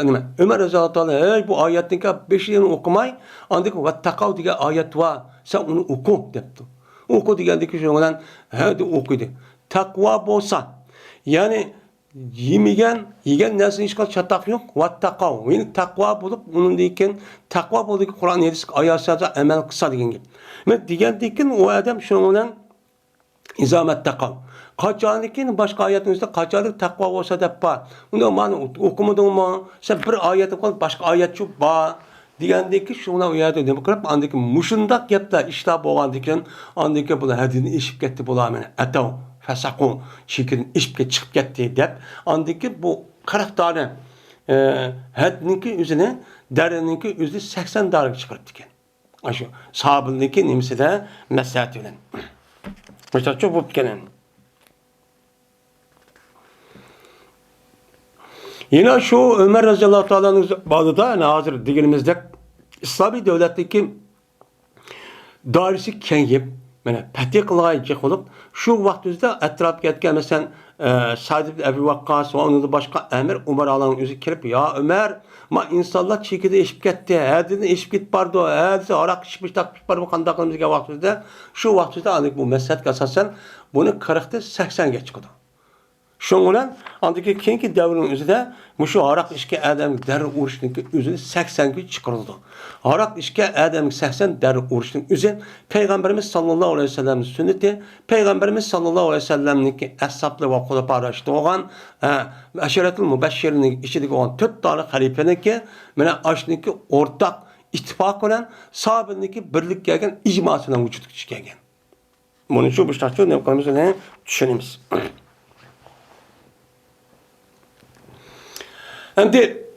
nima? Umar roziyallohu ey bu oyatni 5 yil o'qimay, andaki vattaqav degan oyat va sen uni o'qi debdi. O'qi degandiki shu bilan ha deb o'qidi. Taqvo bo'lsa, ya'ni yegan narsa hech qanday chataq yo'q. Vattaqav. Yani taqvo bo'lib, undan keyin taqvo bo'ldiki Qur'on hadis oyatlarga amal qilsa degan gap. Men degandan o adam shu bilan izomat taqav. Kaçanlıkin başka ayetimizde kaçanlık takva olsa da var. Onda man okumadın mı? Sen bir ayet okudun başka ayet çok var. Diyendeki şuna uyardı demek ki andaki muşundak yaptılar işte bu andikin andaki bu hadini işip gitti bu amene. Atav fesakun şeklin işip çıkıp gitti dep andaki bu 40 tane hadninki üzerine derininki üzeri 80 darık çıkarttı ki. Aşı sahabındaki nimsi de mesaat bilen. Mesela çok bu gelen. Yine şu Ömer radıyallahu ta'ala'nın bağlıda yani hazır dilimizde İslami devletteki dairesi kengip yani pati kılaycık olup şu vaktimizde etrafı etken mesela Sa'd ibn Ebi Vakkas ve onun da başka emir Umar Allah'ın yüzü kirip ya Ömer ma insanlar çekide eşip gitti herdini eşip git bardo herdisi arak içmiş takmış bardo kandaklarımızda vaktimizde şu vaktimizde anlık bu meselek asasen bunu 40'ta 80 geç çıkıyor. Şundan andaki keyinki devrin üzerinde muşu arak işke adam der uruşunki üzerinde 80 gün çıkarıldı. Arak işke adam 80 der uruşun üzerinde Peygamberimiz sallallahu aleyhi ve sellem'in sünneti, Peygamberimiz sallallahu aleyhi ve sellem'inki ashaplı ve kulu paylaştı olan aşiretul mübeşşirinin içindeki olan 4 tane halifeninki mana aşniki ortak ittifak olan sahabindeki birlik gelgen icmasından vücut çıkıyor. Bunun şu başlıkta ne konumuzda düşünemiz. Şimdi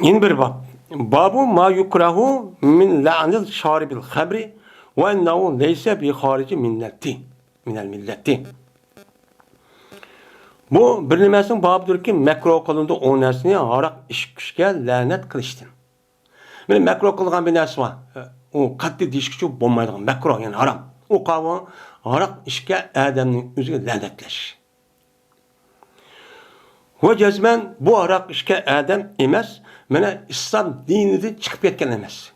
yeni bir bab. Babu ma yukrahu min la'nil şaribil khamri ve ennehu leyse bi harici minel milleti. Bu bir nimesin babıdır ki mekruh kılındı o nersini harak işkişke lanet kılıştın. Yani mekruh kılgan bir nersi var. O katli dişkişi bulmaydığı mekruh yani haram. O kavga harak işke adamın üzerine lanetleş. Ve cezmen bu arak işke adam emez, mene İslam dinide çıkıp yetken emez.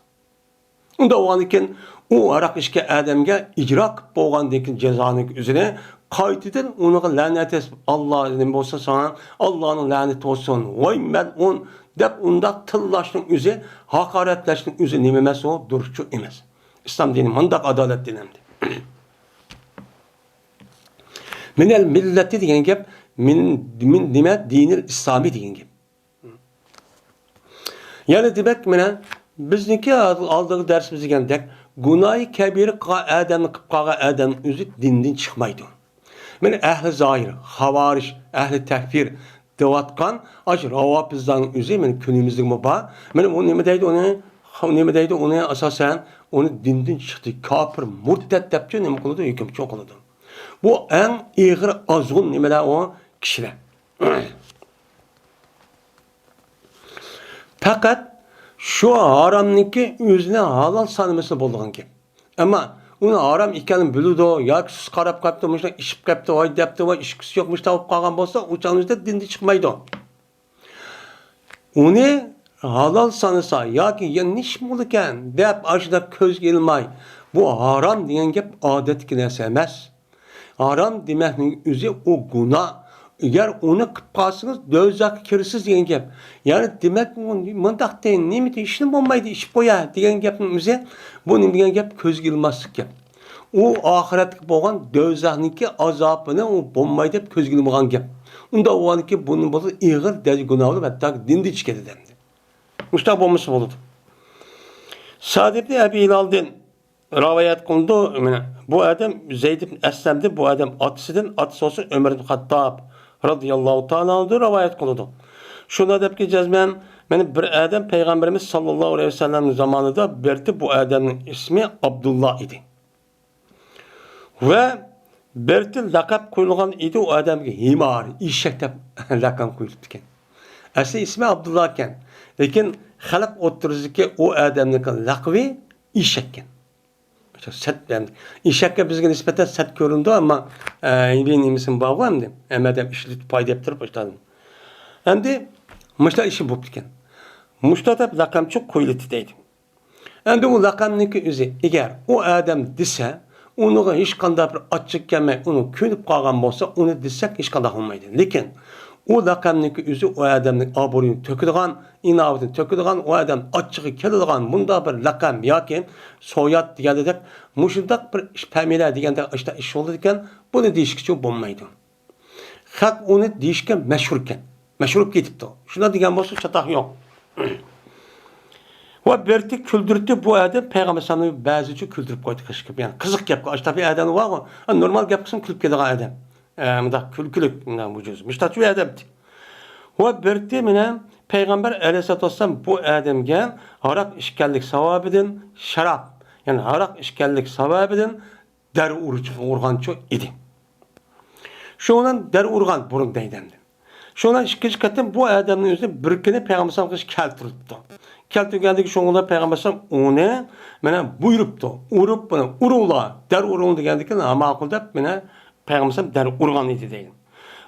Onda o anıken o arak işke adamga icrak boğandaki cezanın üzerine kayıtıdan onu lanet et. Allah ne olsa sana Allah'ın laneti olsun. Vay ben on dep onda tıllaştın üzerine hakaretleştin üzerine nememez o duruşçu emez. İslam dini mandak adalet dinemdi. Minel milleti diyen gep min demek dinil İslami degan gap. Yani demek mene bizniki aldığı dersimiz degandek gunohi kabir adamni qilib qolgan adam o'zi dindan chiqmaydi. Mana ahli zohir, havarish, ahli takfir deyotgan aj ravafizdan o'zi men kunimizda bor. Mana u nima deydi uni asosan uni dindan chiqdi, kofir, murtad deb nima qiladi, hukm cho'qiladi. Bu eng ig'ir azg'un nimalar o kişiler. Fakat şu haramniki özüne halal sanması bulduğun ki. Ama onu haram ekanini biludi, yoki siz qarab qapti, muşta ishib qapti, voy debdi, voy ishkisi yo'qmish topib qolgan bo'lsa, o'chaningizda dinda chiqmaydi. Uni halal sanasa yoki yanlış mı ekan deb ashida ko'zga ilmay Bu haram degan gap odatki narsa emas. Haram demakning o'zi u gunoh. Agar uni qilib qolsangiz do'zaxga kirasiz degan gap. Ya'ni demak mundaq deyin, nima ishni bo'lmaydi, ish qo'ya degan gapning o'zi bu nima degan gap, ko'zga ilmaslik gap. U oxiratga bo'lgan do'zaxniki azobini u bo'lmaydi deb ko'zga ilmagan gap. Unda o'aniki buni bo'lsa ig'ir darajada gunohli va hatto dinda ichga dedi. Mushta bo'lmasa bo'ladi. Sa'd ibn Abi Hilal'dan rivayet qildi. Bu adam Zeyd ibn Aslam'di. Bu adam otasidan, otasi olsa Ömer ibn Hattab radıyallahu ta'ala anhu rivayet qildi. Şuna debki cezmen, meni bir adam Peygamberimiz sallallahu aleyhi ve sellem zamanında berdi. Bu adamın ismi Abdullah idi. Ve berdi lakap koyulgan idi o adamga himar, işek deb lakap koyulibdi ekan. Asli ismi Abdullah ekan. Lekin xalq o'ttirisiki o adamning laqabi ishak ekan. Sat yani işakka bizga nisbatan sat ko'rindi, ammo nimisin bog'i hamda amadam ishlit foyda deb turib boshladim. Endi mushta ishi bo'lib ekan. Mushta deb laqamchi qo'yildi deydi. Endi u laqamniki o'zi agar u odam desa, uniga hech qanday bir ochiq kelmay, uni ko'nib qolgan bo'lsa, uni desak hech qanday bo'lmaydi. Lekin o laqamniki o'zi o odamning obro'yini to'kadigan, inovatini to'kadigan, o odam ochiqi keladigan bunda bir laqam yoki so'yat degandek, mushundaq bir familiya degandek ish bo'ldi ekan, buni deyishga bo'lmaydi. Xalq uni deyishga mashhur ekan. Mashhur ketibdi. Shuna degan bo'lsa chatoq yo'q. Va berdi kuldirdi bu odam payg'ambar sallallohu alayhi vasallam ba'zicha kuldirib qo'ydi qishqib. Ya'ni qiziq gap, ashtafi odam bor, normal gap qilsin kulib ketadigan odam. Mıda külkülük bu cüz. Müştaçı adamdı. O berdi mine Peygamber aleyhissalatu vesselam bu adamga harak işkellik savabidin şarap. Yani harak işkellik savabidin der urganço idi. Şundan der urgan burun deydemdi. Şundan ikinci katın bu adamın yüzüne bir kere Peygamber sallallahu aleyhi ve sellem keltirdi. Keltirgendeki şundan Peygamber sallallahu aleyhi ve sellem onu mene buyuruptu. Urup bunu urula der urulun degendeki ama akılda mene Peygamber der urgan idi deydi.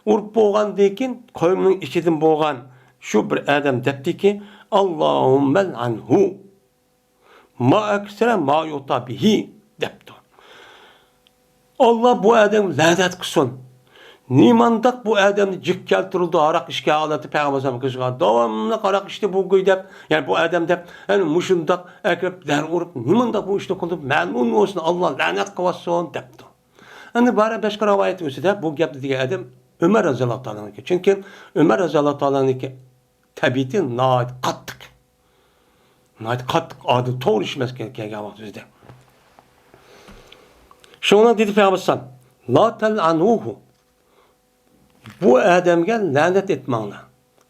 Urup bo'lgandan keyin qavmning ichidan bo'lgan shu bir odam debdiki, Allohumma anhu ma aksara ma yuta bihi debdi. Allah bu odam la'nat qilsin. Nimandak bu odamni jik keltirildi, aroq ishga oladi Peygamber qilgan. Davomli aroq ishda bu go'y deb, ya'ni bu odam deb, yani mushundaq akrab dar urib, nimandak bu ishni qilib, ma'lum bo'lsin, Alloh la'nat qilsin debdi. Endi bari başka rivayet o'sida bu gapni degan adam Ömer radhiyallohu ta'ala. Chunki Ömer radhiyallohu ta'ala'niki tabiati nayt qattiq. Nayt qattiq adi to'g'ri ishmas kelgan vaqtida. Shuna dedi Peygamber sallam, la tal'anuhu. Bu adamga la'nat etmanglar.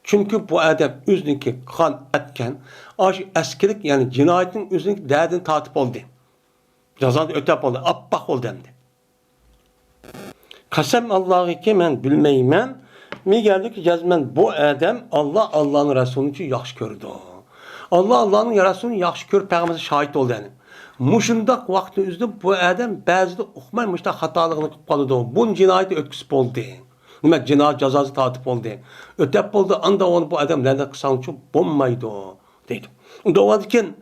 Chunki bu adam o'ziniki qon atgan, askilik, ya'ni jinoyatning o'ziniki da'dini tatib oldi. Jazoni o'tab oldi, appoq oldi endi. Kasem Allah'ı ki ben bilmeymen, mi geldi ki yazmen bu adam Allah'ın Resulü için yaxşı gördü. Allah'ın Resulü yaxşı gör, Peygamber'e şahit oldu yani. Muşundak vakti üzde bu adam bazıda okumayın, muşta hatalığını kıp kalıdı. Bunun cinayeti ötküsüp oldu. Demek cinayet cezası tatip oldu. Ötep oldu, anda onu bu adam lanet kısan için bombaydı deydi. Onda o adıken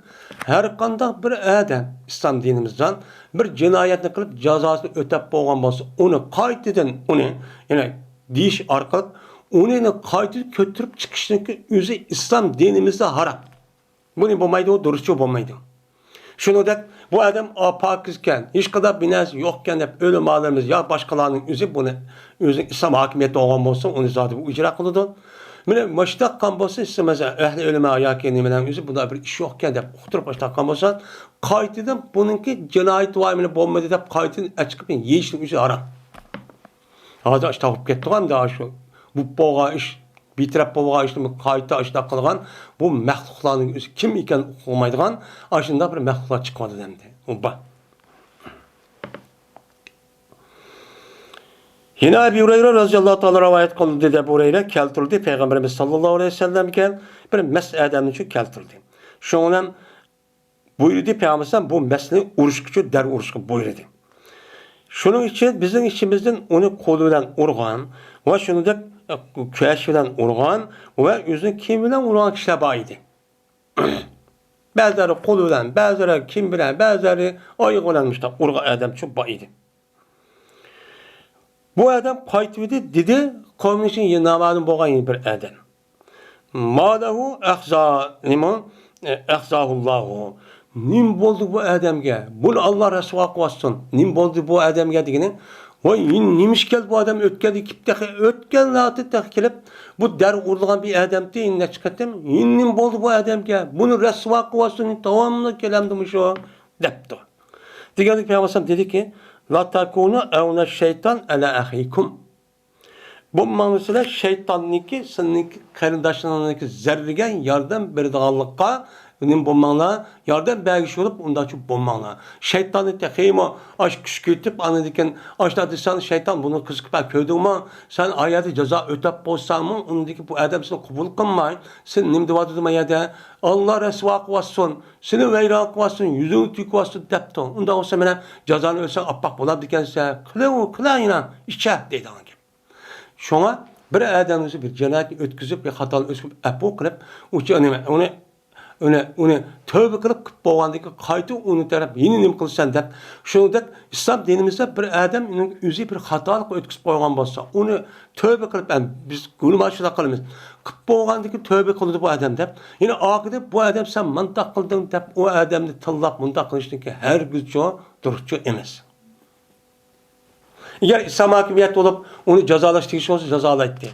her kanda bir adam İslam dinimizden bir cinayetini kılıp cezasını ötep boğan olsa onu kayıtıdan onu yani diş arkalık onu kayıtıp kötürüp çıkışındaki özü İslam dinimizde haram. Bunu bulmaydı, o duruşçu bulmaydı. Şunu da bu adam apakizken, hiç kadar binası yokken hep ölü mallarımız ya başkalarının özü bunu özü İslam hakimiyeti olan olsa onu zaten icra kılıdı. Mine maştak kan bolsa ise mesela ehli ölüme ayak yenimeden özü bunda bir iş yokken de oturup maştak kan bolsa kayıtıdan bununki cinayet var bomba deyip kayıtın açıkıp yeşil özü aram. Hadi işte tapıp gettiğim daha şu bu boğa iş bitirip boğa işini kayıtta açta kılgan bu məxluqların özü kim iken olmaydıgan aşında bir məxluqlar çıkmadı demdi. O bak. Yine Ebu Hureyre radıyallahu ta'ala rivayet kıldı dedi Ebu Hureyre keltirdi Peygamberimiz sallallahu aleyhi ve sellem iken bir mes'edem için keltirdi. Şundan buyurdu Peygamberimiz bu mesleği uruşkucu der uruşku buyurdu. Şunun için bizim içimizden onu koluyla urgan ve şunu da köşküden urgan ve yüzünü kim bilen urgan kişiler var idi. Bazıları kolu bilen, bazıları kim bilen, bazıları ayık olanmışlar. Urga adam çok baydı. Bu adam kaytıvidi dedi, komünişin yinamadın boğan bir adam. Madahu ehza liman ehzahullahu. Nim boldu bu adamga? Bunu Allah Resulü kılsın. Nim boldu bu adamga degeni? Vay nimiş gel bu adam ötken ötken latı kelip bu der urulgan bir adam değil ne çıkarttım? Nim boldu bu adamga? Bunu Resulü kılsın tamamını kelamdımış o depti. Diğer Peygamber dedi ki: "La takunu evne şeytan ala ahikum." Bu manasıyla şeytanniki, seninki karındaşlarınki zerrigen yardım berdiğanlıkka, benim bu manla yardım belgisi olup ondan çok bu manla. Şeytanı tekeyma aş küskürtüp anıdiken aşladı sen şeytan bunu kızıkıp köydüğüma sen ayeti ceza ötep bozsan mı ondaki bu adam seni kabul kılmayın. Sen nimdi vadıdıma ya da Allah Resulü kuvasın, seni veyran kuvasın, yüzünü tüy kuvasın depti. Ondan olsa bana cezanı ölsen appak bulab dikense kıla inan içe deydi anı. Şuna bir adamımızı bir cenayet ötküzüp bir hatalı ötküzüp apu kılıp onu tövbe kılıp boğandaki kaydı onu taraf yeni nim kılsan dep şunu dep İslam dinimizde bir adam özü bir hatalık ötküzüp boğan bolsa onu tövbe kılıp biz gülmaşıda kılımız kıp boğandaki tövbe kıldı bu adam dep yine akıda bu adam sen mantak kıldın dep o adamı tallap mantak kılıştın ki her güççü duruşçu emez. Eğer İslam hakimiyeti olup onu cezalaştırışı olsa cezalaydı.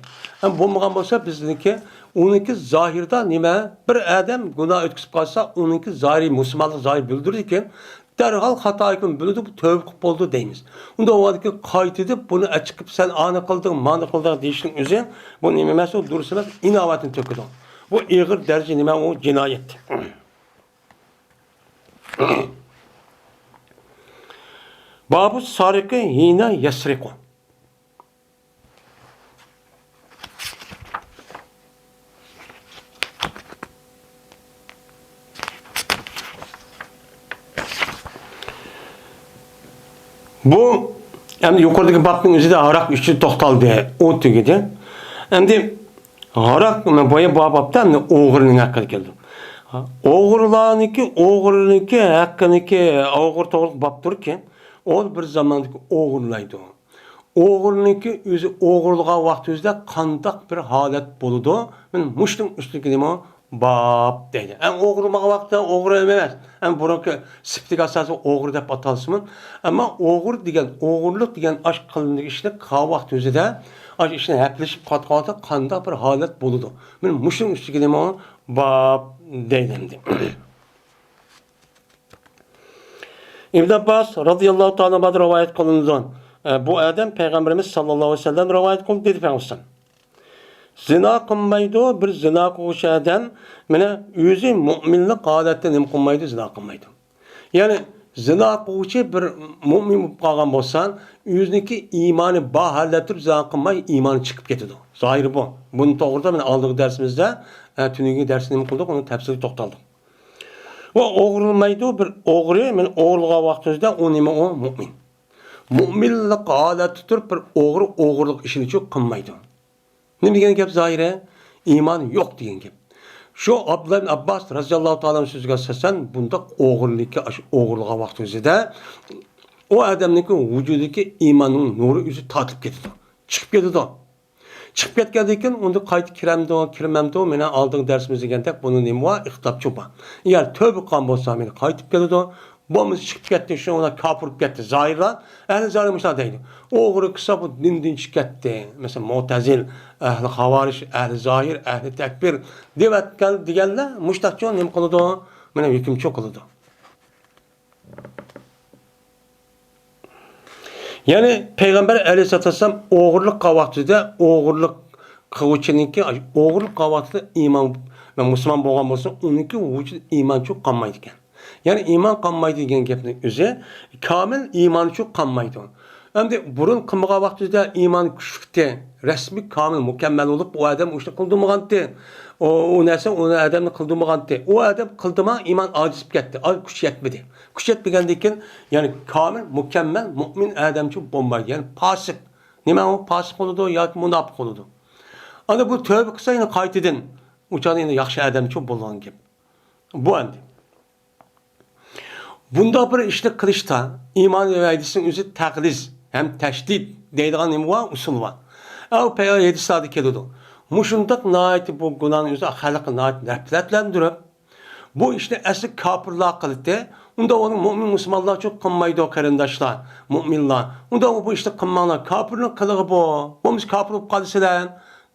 Ama bulmagan olsa bizdeki onunki zahirda nime bir adam günah ötküsüp kalsa onunki zahiri Müslümanlık zahir bildirir ki derhal hata hüküm bildirdi bu tövbe oldu deyimiz. Onda o vadaki kayıt edip bunu açıkıp sen anı kıldın, manı kıldın deyişin üzerine bu nime mesela durursanız inavatını töküdü. Bu ağır derece nime o cinayet. Babu sarıkı hine yesriku. Bu hem yukarıdaki babın özü de harak üçü toxtaldı. O tügedi. Hem de harak boya babapta hem de oğurun hakkı geldi. Oğurlanıki hakkınıki oğur toğruluk baptır ki o bir zamandaki oğurlaydı. Oğurlanıki özü oğurluğa vakti özde kandak bir halet boludu. Ben muştum üstündeki o bab deydi. Hem oğurluğa vakti oğur emez. Hem buradaki siptik asası oğur dep atalsın. Ama oğur degen, oğurluk degen aşk kılındık işte ka vakti özü de aşk işine hepleşip katkalata kandak bir halet boludu. Ben muştum üstündeki o bab deydi. İbn Abbas radıyallahu ta'ala rivayet kılındı. Bu adam Peygamberimiz sallallahu aleyhi ve sellem rivayet kıldı dedi Peygamber. Zina kılmaydı bir zina kılışı adam mene yüzü müminlik adette nim kılmaydı zina kılmaydı. Yani zina kılışı bir mümin kalgan bolsan yüzündeki imanı bahallettir zina kılmay imanı çıkıp getidi. Zahiri bu. Bunu doğruda mene aldığı dersimizde tünüki dersini nim kıldık onu tefsiri toxtaldık. O oğurulmaydı bir oğru, men oğurluğa vaxtında o nime o mümin. Müminlik adetidir bir oğru oğurluk işini çok kılmaydı. Ne degen gep zahire? İman yok degen gep. Şu Abdullah bin Abbas radıyallahu ta'ala sözüge asasen bunda oğurluğa vaxtında o adamniki vücudaki imanın nuru yüzü tatıp getdi. Çıkıp getdi. Çıkıp ketkendikken onu kayıt kirememdi mene aldığın dersimizi gentek bunun nemi var ihtap çoba. Eğer tövbe kan bolsa mene kayıtıp geldi bomuz çıkıp gitti şu ona kapırıp gitti zahirlan ehli zahirmişler deydi. Oğru kısa bu din çıkıp gitti. Mesela Mu'tezil, ehli havariş, ehli zahir, ehli tekbir devetken diyenler müştakçı nemi kılıdı mene hüküm çok kılıdı. Yani Peygamber aleyhisselatü vesselam oğurluk kavaktida oğurluk kılıçınınki oğurluk kavaktida iman ve Müslüman boğan olsa onunki vücut iman çok kanmaydı iken. Yani iman kanmaydı degen gepning özü kamil iman çok kanmaydı. Hem de burun kılmağa vaktida iman küçükte resmi kamil mükemmel olup o adam işte kıldırmağandı. O neyse onu adamı kıldırmağandı. O adam kıldırma iman acizip gitti. Güç yetmedi. Güç yetmegendeyken yani kamil mükemmel mümin adamcı bomba yani pasif. Nime o pasif oludu ya münafık oludu. Ana bu tövbe kısa yine kayıt edin. Uçanı yine yaxşı adam çok bolan gibi. Bu andi. Bunda bir işte kılışta iman ve hadisinin üzü takliz hem teşdid deydiğen nima var, usul var. Ev peygamber yedi sadı keledi. Muşundak naiti bu günahın üzü halkı naiti nefretlendirip bu işte eski kafirler kılıktı. Unda onun mümin Müslümanlar çok kınmaydı o karindaşlar, müminler. Unda bu işte kınmanlar, kafirin kılığı bu. Bu biz kafir olup kalırsalar,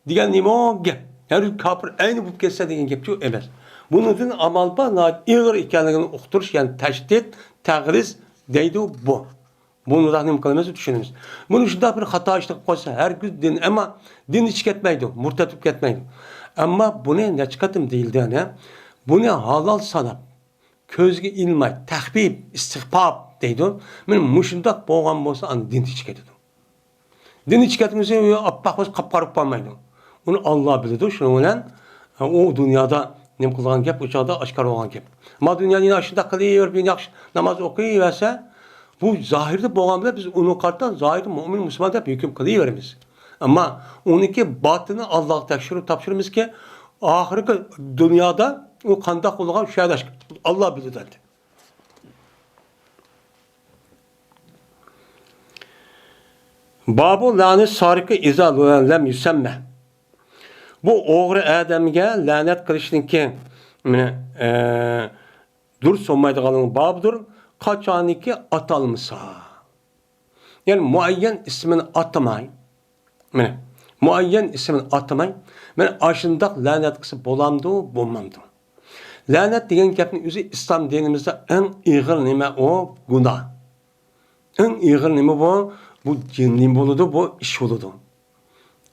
diyen nima o gep. Yani kafir aynı bu kesse diyen gep çok emez. Bunun amal var, ağır ikenliğini uqtırış, yani teşdid, təğriz deydi bu. Bunu da ne kılmamızı düşünürüz. Bunu şunda bir hata işte koysa, her gün din, ama din hiç ketmeydi, murtatip ketmeydi. Ama bunu ne çıkartım değildi ne? Bunu halal sanap, közge ilmay, tahbib, istihbab deydi. Men muşundak boğan bolsa an din hiç ketedi. Din hiç ketmese appaq boz kapkarıp kalmaydı. Onu Allah bildi. Şunun bilen o dünyada nem kılgan gep uçada aşkar olan gep. Ama dünyanın aşında kılıyor, bir yaxşı namaz okuyuyorsa bu zahirde boğan bile biz onu karttan zahirde mümin Müslüman da hüküm kılıyoruz. Ama onunki batını Allah tapşırımız ki ahirki dünyada o kandak olan şeyler Allah bilir dedi. Babu lanet sarikı izal lem yüsemme. Bu oğru Adem'ge lanet kılışınki dur sonmaydı kalın babıdır. Kaçaniki atalmısa. Yani muayyen ismini atamayın. Muayyen ismini atamayın. Ben aşındak lanet kısı bolamdı, bulmamdı. Lanet degen gapning o'zi İslam dinimizde en ağır nime o günah. En ağır nime bu cinli boludu, bu iş boludu.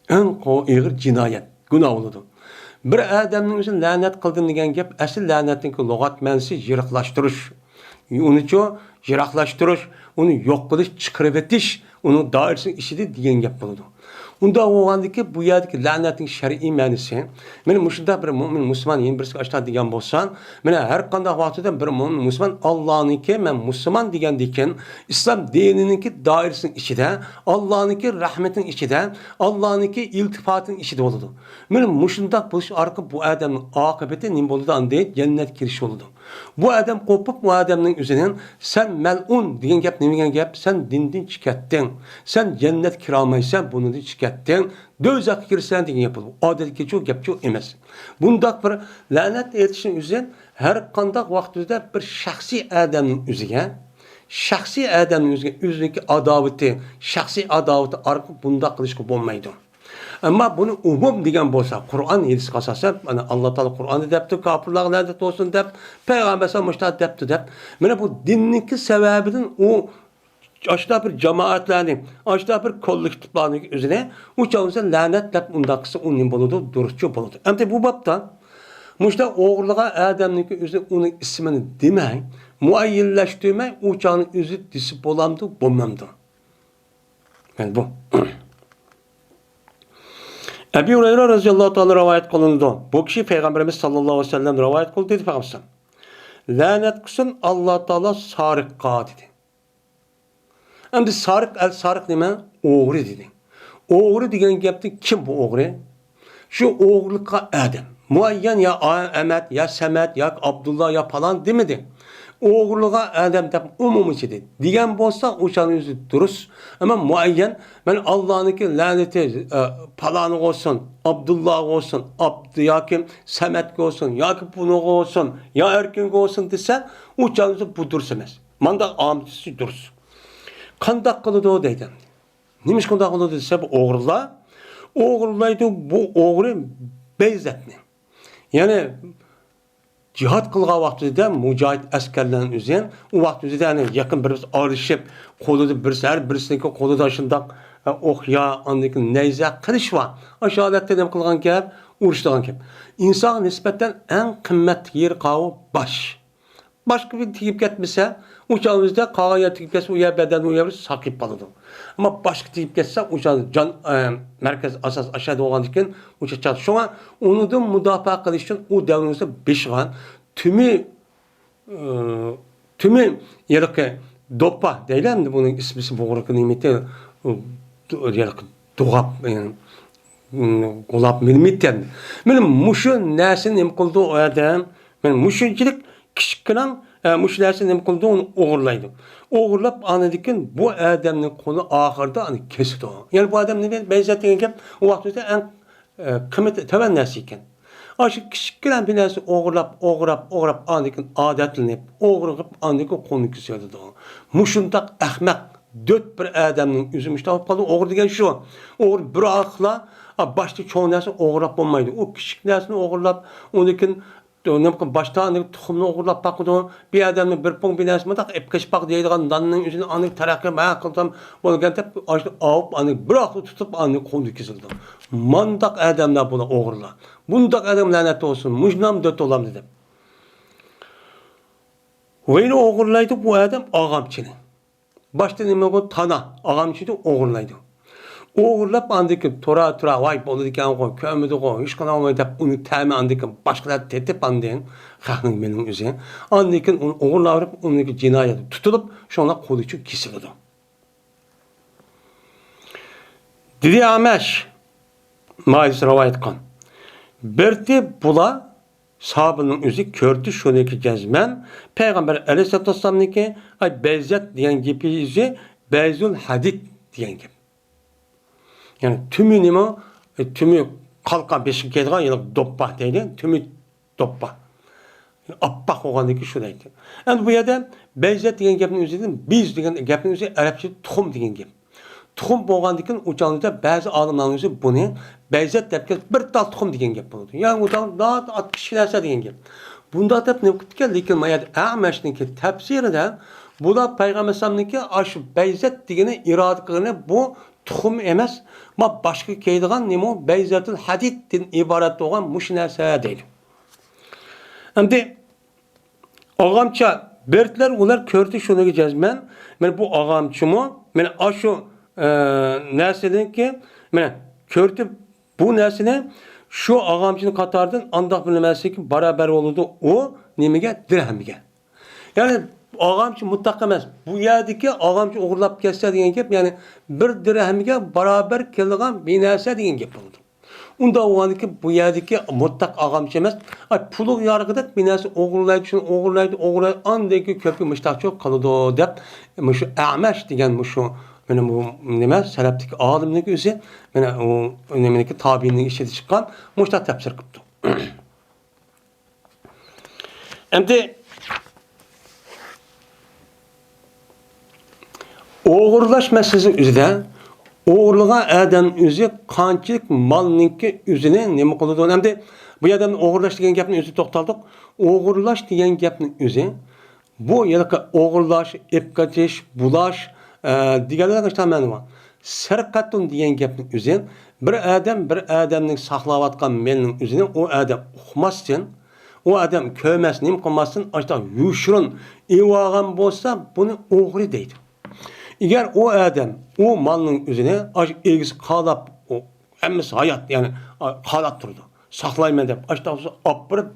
En ağır cinayet, günah boludu. Bir adamning o'zi lanet qildim degan gap, asl lanetning lug'at ma'nosi yiroqlashtirish. Uni yiroqlashtirish, uni yo'q qilish, chiqarib etish, uni doirasining ishida degan gap bo'ladi. Unda o'g'andiki bu yerdagi la'natning shar'iy ma'nosi, men mushunda bir mo'min musulmon yana birisi ashta degan bo'lsam, men har qanday vaqtda bir mo'min musulmon Allohniki, men musulmon degandan keyin islom dinininki doirasining ichida, Allohniki rahmatining ichida, Allohniki iltifotining ichida bo'ladi. Men mushunda bo'lish orqali bu odamning oqibati nima bo'ladi? Anda jannatga kirish bo'ladi. Bu adam qo'pib, bu odamning o'zining sen mal'un degan gap nima degan gap? Sen dindan chiqatding. Sen jannat kira olmaysan, bundan chiqatding. Do'zaxga kirsan degan gap bu. Odatga çok gap çok emas. Bundaq bir la'nat etishning o'zi har qanday vaqtida bir shaxsiy odamning o'ziga, shaxsiy odamning o'ziga adovati, shaxsiy adovati orqali bundaq qilishga bo'lmaydi. Ama bunu umum degan bo'lsa, Qur'on hadis qasasa, mana Alloh taolo Qur'onda debdi, kafirlar lanet olsun deb, payg'ambar mushtat debdi deb. Mana bu dinninki sababidan o aşta bir cemaatlarning, aşta bir kollektivlarning o'zine uçağınızda lanet deb undaqsa uning bo'ladi, durustçu bo'ladi. Endi bu babda mushta o'g'irliğa adamniki o'zi uning ismini demay, muayyanlashtirmay, uçağının o'zi disip bo'lamdi, bo'lmamdi. Yani bu. Ebu Hureyre radıyallahu ta'ala rivayet kılındı. Bu kişi Peygamberimiz sallallahu aleyhi ve sellem rivayet kıldı dedi Peygamber. Lanet kılsın Allah Teala sarıkka dedi. Şimdi sarık ne demek? Oğru dedi. Oğru degen gapti kim bu oğru? Şu oğurlukka Adem. Muayyen ya Ahmet, ya Semet, ya Abdullah, ya falan demedi. Oğurluğa Adem de umum içidi. Diyen bolsa uçanın yüzü duruz. Ama muayyen ben Allah'ınki laneti palanı olsun, Abdullah olsun, ya kim Semet olsun, ya ki bunu olsun, ya erkin olsun dese uçanın yüzü bu dursamaz. Manda amcısı duruz. Kandak kılıdı o deydi. Neymiş kandak kılıdı dese bu oğurlaydı bu oğru beyzetni. Yani cihat kılga vaxtida mücahit askerlerin üzerine o vaxtida yani yakın birisi arışıp kolu birisi her birisindeki kolu taşında ya andaki neyze kılıç var. Aşağıda ne kılgan gap, uğraştıgan gap. İnsan nispeten en kıymetli yer kağı baş. Başka bir tiyip getmese uçağımızda kağıya tiyip getse uya beden uya sakip balıdı. Ama başka tiyip getse uçağın can merkez asas aşağıda olan için uçacağız. Şu an onu da müdafaa kılış için o devrimizde beşiğen tümü yerike dopa değil mi bunun ismisi boğuruk nimeti yerike doğap yani kulap milmitten. Benim muşu nesin imkuldu o adam. Ben muşuncilik kichikkinan mush narsa nima qildi, uni o'g'irlaydi. O'g'irlab anadikin bu odamning qo'li oxirida ani kesdi. Ya'ni bu odam nima bayzat degan gap u vaqtda eng qiymati tavan narsa ekan. Aşı kichikkinan bir narsa o'g'irab anadikin odatlanib, o'g'irib anadikin qo'lni kesadi. Mushundaq ahmaq dört bir odamning o'zi mushtaq qoldi. O'g'ir degan shu. O'g'ir bir aqla başta çoğu narsa o'g'irlab bo'lmaydi. O kichik narsani o'g'irlab, unikin başta tuxumni o'g'irlab baqdi. Bir odamning bir pung bir narsa mendaq epkash baq deydigan donning o'zini ani taraqqiy ma qilsam bo'lgan deb olib ani bir aqla tutib ani qo'lni kesildi. Mandaq odamlar buni o'g'irlar. Bundaq odam la'nat olsun. Mujnam dört olam dedi. Veyni o'g'irlaydi bu odam og'amchini. Başta nima bu tana og'amchini o'g'irlaydi. O'g'irlab andiki tora voy bo'ldi ekan qo'y, ko'midi qo'y, hech qanday olmaydi deb uni ta'mi andiki boshqalar tetib andin, xalqning mening o'zi. Andiki uni o'g'irlab, uniki jinoyat tutilib, shona qo'li uchun kesiladi. Dedi Amash Ma'is rivoyat qilgan. Berti bula sahabının özü kördü şuniki gezmen. Peygamber Aleyhisselatü Vesselam'niki Beyzat diyen gibi yüzü Beyzul Hadid diyen gibi. Yani tümü nima? Tümü kalkan beşik kediğen yılık doppa deydi. Tümü doppa. Appaq olgandaki şu deydi. Yani bu yerde Beyzat diyen gapning özüden biz diyen gapning özü Arapça tuxum diyen gibi. Tuxum bo'lgandikin o'changda ba'zi olimlarning o'zi buni Beyzat deb bir tal tuxum degan gap bo'ladi. Ya'ni u dot 60 narsa degan gap. Bunda deb nima qilgan, lekin mayat A'mashniki tafsirida bular payg'ambar sallamniki ash Beyzat degani iroda qilgani bu tuxum emas, ma boshqa keladigan nima Beyzatul Hadiddan iborat bo'lgan mush narsa deydi. Endi og'amcha bertlar ular ko'rdi shuniga jazman. Mana bu og'amchimi? Mana ashu narsadanki mana ko'rdi bu narsani shu og'amchini qatoridan andoq bilmasligi barobar bo'ladi u nimaga dirhamiga. Ya'ni og'amchi mutlaq emas. Bu yerdagi og'amchi o'g'irlab ketsa degan gap, ya'ni bir dirhamiga barobar kelgan bir narsa degan gap bo'ladi. Unda o'g'andiki bu yerdagi mutlaq og'amchi emas, puli yorg'ida bir narsa o'g'irlaydi, shuni o'g'irlaydi, andagi ko'pga mushtaqchoq qoladi deb shu Amash degan shu mana bu nima salafdagi olimning o'zi mana u nimaniki tabiinning ishida chiqqan mushtaq tafsir qilibdi. Endi o'g'irlash masalasi o'zida o'g'irlagan odam o'zi qanchalik malninki o'zini nima qiladi? Endi bu yerdan o'g'irlash degan gapni o'zi to'xtaldik. O'g'irlash degan gapni o'zi bu yerga o'g'irlash, epkatish, bulash deganlar işte ma'no bor. Sarqatun degan gapning o'zi bir odamning saqlayotgan melning o'zini u odam uqmasdan, u odam ko'rmasdan, nim qilmasdan, ashta yushrin evagan bo'lsa, buni o'g'ri deydi. Agar u odam u malning o'zini egisi qalab, hammasi hayot, ya'ni qalab turdi. Saqlayman deb, ashta opirib,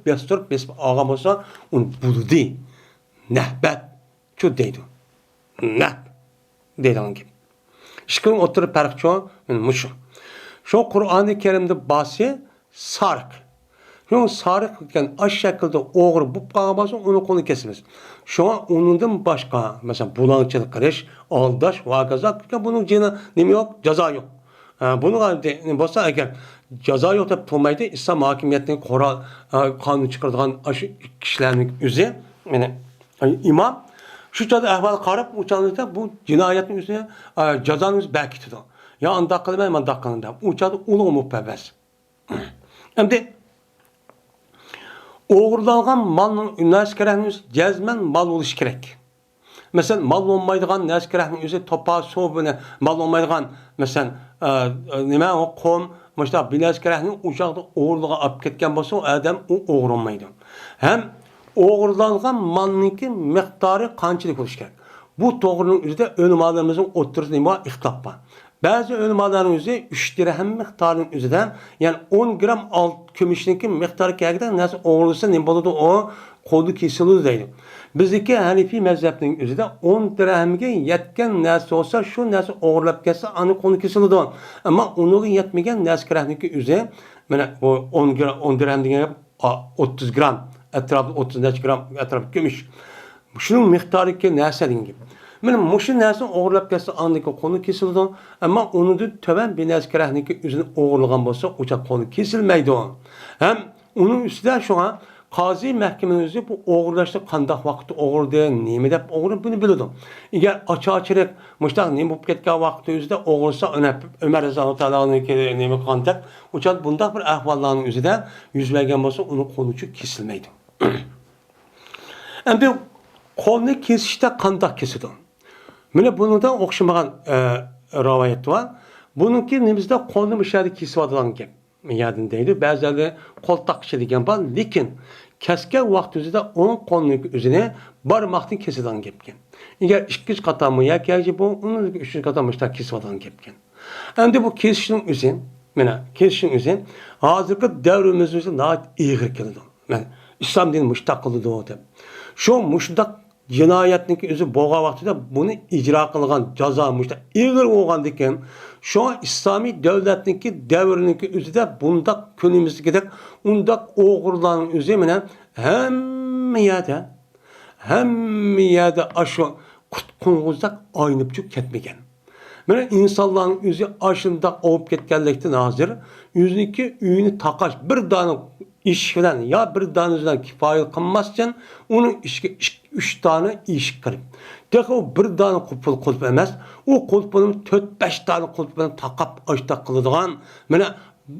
besib olgan bo'lsa, uni buldi. Nahbat shu deydi. Nah deydigan gap. Ishqning o'tirib farqi mushu. Shu Qur'oni Karimda basi sarq. Shu sarq ekan ash shaklda o'g'ri bo'lib qolgan bo'lsa, uni qo'lni kesamiz. Shunga undan boshqa, masalan, bulanchilik qilish, aldash va gazak, buning jina nima yo'q, jazo yo'q. Buni bo'lsa agar jazo yo'q deb to'maydi, islom hokimiyatining qonun chiqaradigan shu kishilarning o'zi, mana imom şu çadı ahval qarab, u çadı bu cinayetin üstüne cezanız bekitidir. Ya anda kılmayın, anda kılın da. U çadı ulu muhbebes. Şimdi o'g'irlangan malning naskerahning jazman mal bo'lishi kerak. Masalan, mal olmaydigan naskerahning o'zi topa sobini mal olmaydigan, masalan, nima o qom, mana bu naskerahning o'shoqda o'g'irliqqa olib ketgan bo'lsa, odam u o'g'ir olmaydi. Ham o'g'irlangan malniki miqdori qanchalik bo'lishi kerak? Bu to'g'rining o'zida o'limalarımızın o'rtasida nima ixtilof bor. Ba'zi o'limalarning o'zi 3 dirham miqdorining o'zidan, ya'ni 10 gram kumushniki miqdori kerakda narsa o'g'irlasa nima bo'ladi? O qo'li kesiladi deydi. Bizniki Hanifiy mazhabning o'zida 10 dirhamga yetgan narsa olsa, shu narsa o'g'irlab ketsa, ani qo'li kesiladi. Ammo uniga yetmagan narsa kerakniki o'zi, mana 10 dirham degan 30 gram etrafı 30 neçe gram etrafı gümüş. Şunun miktarı ki neyse diyeyim. Benim muşun neyse oğurlap gelse andaki konu kesildi. Ama onu da töven bir nezkerehniki üzerine oğurlagan olsa uçak konu kesilmeydi o. Hem onun üstüne şu an Qazi məhkəməmizdə bu oğurlaşda qandaq vaxtı oğurdu, nemi dep oğurdu bunu bilirdim. Eğer açıq-açıq muştaq nemi bu ketken vaxtı üzdə oğursa Ömer Rıza'nın talağının nemi qandaq uçaq bundaq bir əhvalların üzdə yüz vergen olsa onun konucu kesilmeydi. Hem bir kolunu kesişte qandaq kesildi. Mene bunu da oxşamağan rivayet var. Bununki nemizde kolunu müşahede kesip adılan gep. Yadındaydı. Bazıları kol takışı degen var. Lekin kesken vakti üzerinde 10 kolunun üzerine barmaqdan kesilen gepken. Eğer 200 katamı yakayıcı bu, onun 300 katamışlar kesip gepken. Hem de bu kesişin üzerine, kesişin üzerine, hazırki devrimizin üzerine daha iyi geldi. İslam dini müştakıldı o da. Şu müştak cinayetindeki üzü boğa vaxtida bunu icra kılgan jaza müştak iğir olgandeken şu an İslami devletindeki devrindeki üzüde bundak günümüzdeki undak oğurların üzü menen hem yerde aşı kutkunğuzdak aynıpçuk ketmegen. Mana insanların üzü aşında olup ketkenlikten hazır yüzünki üyünü takaş bir tane iş bilen ya bir tane üzerinden kifaye kılmazken onun işe 3 tane iş kırıp. Tek o bir tane kulp emez. O kulpun 4-5 tane kulpunu takap açta kılıdığan. Mana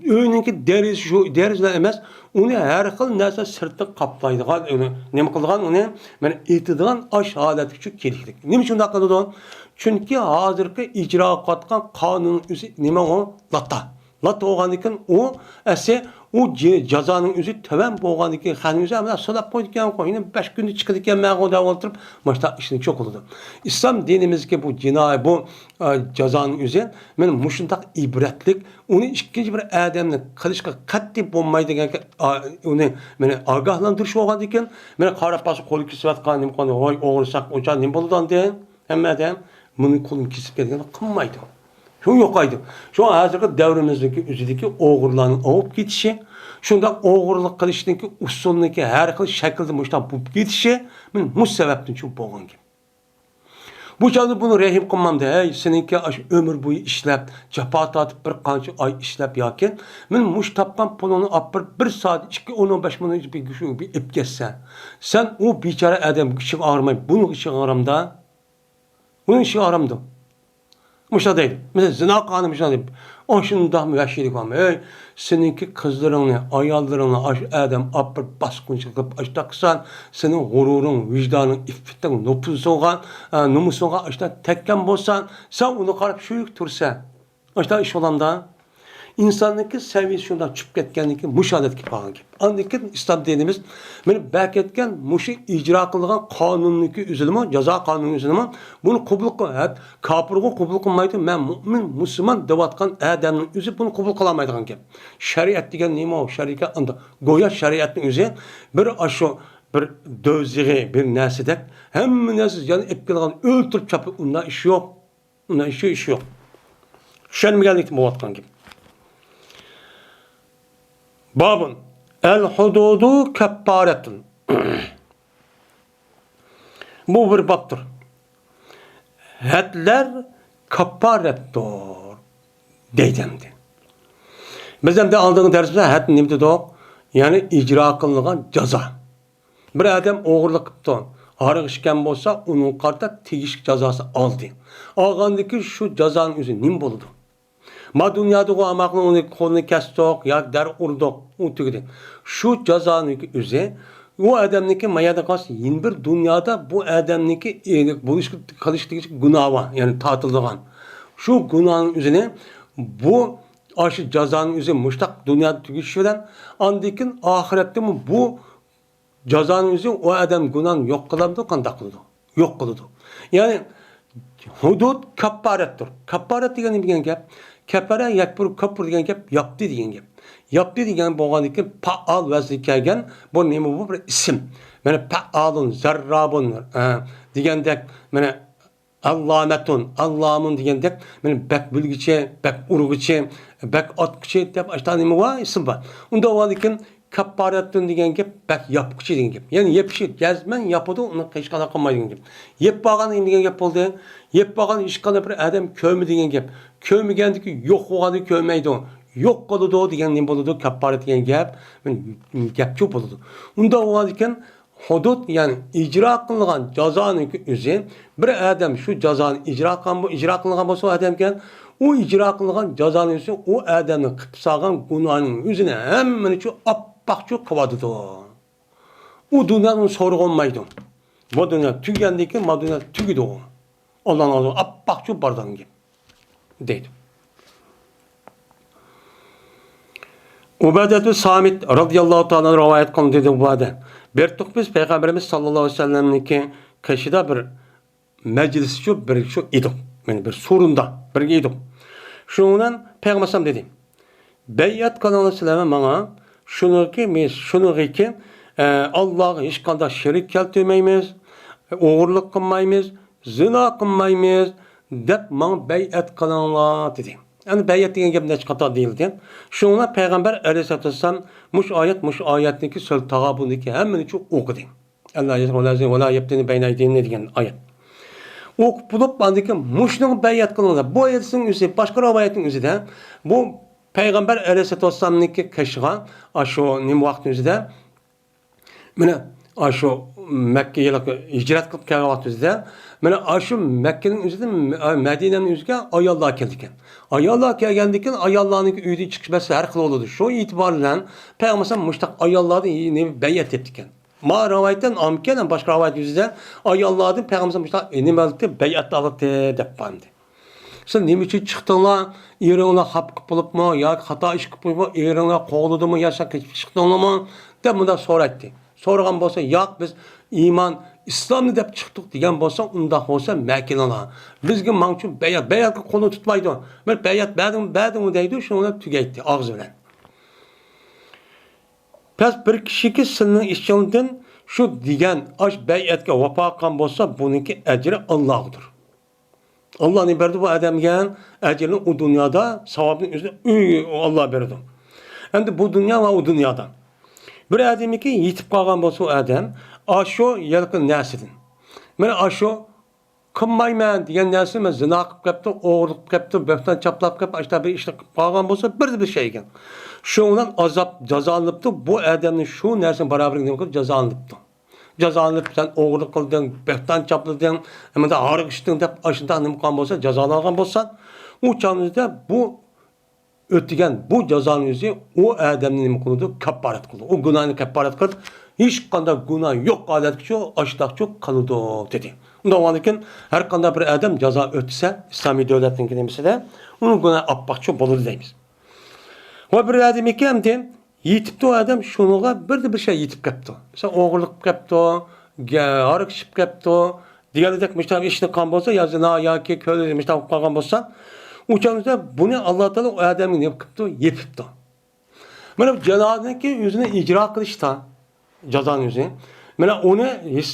öğününki deriz şu derizler emez. Onu her xil narsa sırtı kaplaydıgan, nima qilgan uni mana etidigan aş halat küçük keliklik. Nima uchun undaq qiladi? Chunki hozirgi ijro qilayotgan qonun o'zi nima o? Latta bo'lgandan o ese o cezanın özü töven bo'lgandan hanımıza ama solab qo'ygan qo'yini 5 kunda chiqadi ekan ma'quda o'tirib mana ishni çok oldu. İslam dinimizga bu jinoyat bu cezanın özü men mushundaq ibratlik uni ikkinchi bir odamni qilishga qat'iy bo'lmaydigan uni meni ogohlantirish bo'lgan ekan meni qarab bas qo'li kesayotgan nima qildi voy o'g'irsak o'cha nima bo'ldi degan hammadan buni qo'lini kesib ketgan qilmaydi. Şu yokaydı. Şu an hazırki devrimizdeki üzüdeki oğurların olup gitişi, şunda oğurluk kılışındaki usulündeki her xil şekilde muştan bulup gitişi, bu sebepten çok boğun gibi. Bu çağda bunu rehim kılmamda, hey seninki ömür boyu işlep, cepat atıp bir qancha ay işlep yakin, men muş tappan pulunu apır bir saat, 2-15 minut bir güçlü bir ip geçsen, sen o biçare adam kişi ağırmayın, bunun işi ağıramda, bunun işi ağıramda. Muşa değil. Mesela zina kanunu muşa değil. O şunda müveşşilik var mı? Ey seninki kızlarını, ayallarını adam apır baskınçılık açtaksan senin gururun, vicdanın, iffetin, nupusunga, numusunga açta tekken bolsan sen onu karıp şuyuk tursan. Açta iş olanda İnsanlıkı seviyesi şundan çıkıp ketkenliki müşahadet gibi bağlı gibi. Andaki İslam dinimiz beni belki etken muşu icra kılgan kanunluk üzülümü, ceza kanunu üzülümü bunu kabul kılmaydı. Kapırgı kabul kılmaydı. Ben mümin, Müslüman devatkan adamın üzü bunu kabul kılamaydı gibi. Şeriat diyen neymi o? Şeriat anda. Goya şeriatın üzü bir aşı bir dözüğü, bir nesidek hem nesil yani epkilegan öldürüp çapı onda iş yok. Onda iş yok. Şen mi geldik bu vatkan gibi. Babın el hududu keffaretun. Bu bir babdır. Hadler keffarettir. Deydemdi. Bizim de aldığın dersimizde had nimdi de yani icra kılınan ceza. Bir adam oğurluk kıptı. Arıq işken bolsa onun karta tegiş cezası aldı. Algandaki şu cezanın üzeri nim boludu. Ma dünyada o amaklı onu kolunu kestik ya der urduk o tügedi. Şu cezanın üzeri o adamniki mayada kas 21 dünyada bu adamniki buluşup kalıştığı günah var yani tatıldığın. Şu günahın üzerine bu aşı cezanın üzerine müştak dünyada tügüşüden andikin ahirette mi bu cezanın üzerine o adam günahını yok kılamdı kandak kıldı. Yok kıldı. Yani hudud keffarettir. Keffaret degen nima gap? Kefara yakpur kapur degan gap yaptı degan gap. Yaptı degan bo'lgandan faal vazni kelgan bu nima bu bir ism. Mana faalun zarrabun degandek mana allamun degandek mana bak bilgichi, bak urg'ichi, bak otqichi deb ashta nima va ism bor. Unda bo'lgandan kapparatın degan gap bak yapqıcı degan gap. Yani yapışı jazman yapıdı onu hech qanday qilmaydi degan gap. Yep bağan degan gap bo'ldi. Yep bağan hech qanday bir adam ko'mi degan gap. Ko'migandiki yo'q bo'lgani ko'maydi. Yo'q qoladi degan nima bo'ladi? Kapparat degan gap. Gap ko'p bo'ladi. Unda bo'lgan ekan hudud yani icra kılıngan cezanın özü bir adam şu cezanı icra kılıngan bolsa adamken o icra kılıngan cezanın özü o adamın kıpsagan günahının özüne hemen şu appakçı kıvadıdı. O dünyanın soru olmaydı. Bu dünya tügendeki ma dünya tügüdü o. Allah'ın ağzı appakçı bardan gibi. Deydi. Ubadetü Samit radıyallahu ta'ala rivayet kılın dedi bu adam. Bir biz Peygamberimiz sallallahu aleyhi ve sellem'ninki kışıda bir meclis bir şu idik. Yani bir sorunda bir idik. Şundan Peygamberim dedi. Beyat kanalı seleme bana şunu ki Allah'a hiç kadar şerik keltirmeymiz, oğurluk kılmaymiz, zina kılmaymiz dep bana beyat kanalı dedi. Yani beyat degen gap neç kata değildi. Şuna Peygamber aleyhissalatu vesselam muş ayetniki söz tağabundaki hemen çok okudu. Allah yazı ve la yebteni beyne aydin degen ayet. Okup bulup bandaki muşnun beyat kılındı. Bu ayetin üzeri başka rivayetin üzeri bu Peygamber aleyhissalatu vesselam'niki keşiga aşo nim vaktin üzeri mene aşo Mekke'ye hicret kılıp kelgan vaktin üzeri mene aşo Mekke'nin üzeri Medine'nin üzeri ayallar keldiken. Ayallar kelgendikken ayallarning uydan chiqishmasi har xil bo'ladi. Shu itibarlan Peygamber muştaq ayallardan ne beyat etdiken. Ma rivayetden amken başka rivayet yüzüde ayallardan Peygamber muştaq nimalikda beyat aldı deb bandi. Sen nima uchun chiqdinglar? Eringlar xap qilib bo'libmi yoki xato ish qilib qo'yibmi? Eringlar qo'g'lidimi yoki chiqdinglarmi? deb bunday so'raydi. So'ragan bo'lsa, yo'q biz iymon İslam'ı deb chiqdik degan bo'lsa, unda bo'lsa makinalar. Bizga mavjud bayatga qo'lni tutmaydi. Bir bayat berdim deydi, shuni tugaydi og'iz bilan. Pes bir kishiki sizning ishingizdan shu degan ash bayatga vafo qilgan bo'lsa, buniki ajri Allohdir. Allah ne berdi bu adamga ajrini o dunyoda, savobni o'zida Alloh berdi. Endi bu dunyo va o dunyoda. Bir adamiki yetib qolgan bo'lsa, o adam aşo yalqın nəsidin. Mən aşo qınmayman degan narsa men zina qilib qapti, o'g'irlik qilib qapti, bo'xton chaplab qilib, ashta bir ishni qilib qolgan bo'lsa, bir şey ekan. Shundan azab jazolanibdi. Bu odamning shu narsa barobarlik nima qilib jazolanibdi. Jazolanib sen o'g'irlik qilding, bo'xton chaplading, hamda ariq ichding deb ashunda nima qilgan bo'lsa, jazolangan bo'lsa, u chog'ingizda bu o'tgan bu jazoni o'zi o odamni nima qildi? Kapparat qildi. O gunohni kapparat qilib hiç qanday günah yok adetki aştaq çok kalıdı dedi. Ondan olanken her qanday bir adam jazo ötse İslami devletin kimisi de onun günah appaqçı bulur deymiz. Ve bir adam ikemdi yetipti o adam şunuğa bir şey yetip kaptı. Mesela oğurluk kaptı, arık şıp kaptı, diğerledek müştah işini kan bolsa yazına ya ki köle müştah kalgan bolsa uçağınızda bunu Allah Teala o adamın ne yaptı? Yepipti. Böyle cenazedeki yüzüne icra kılışta cezanın yüzü. Mesela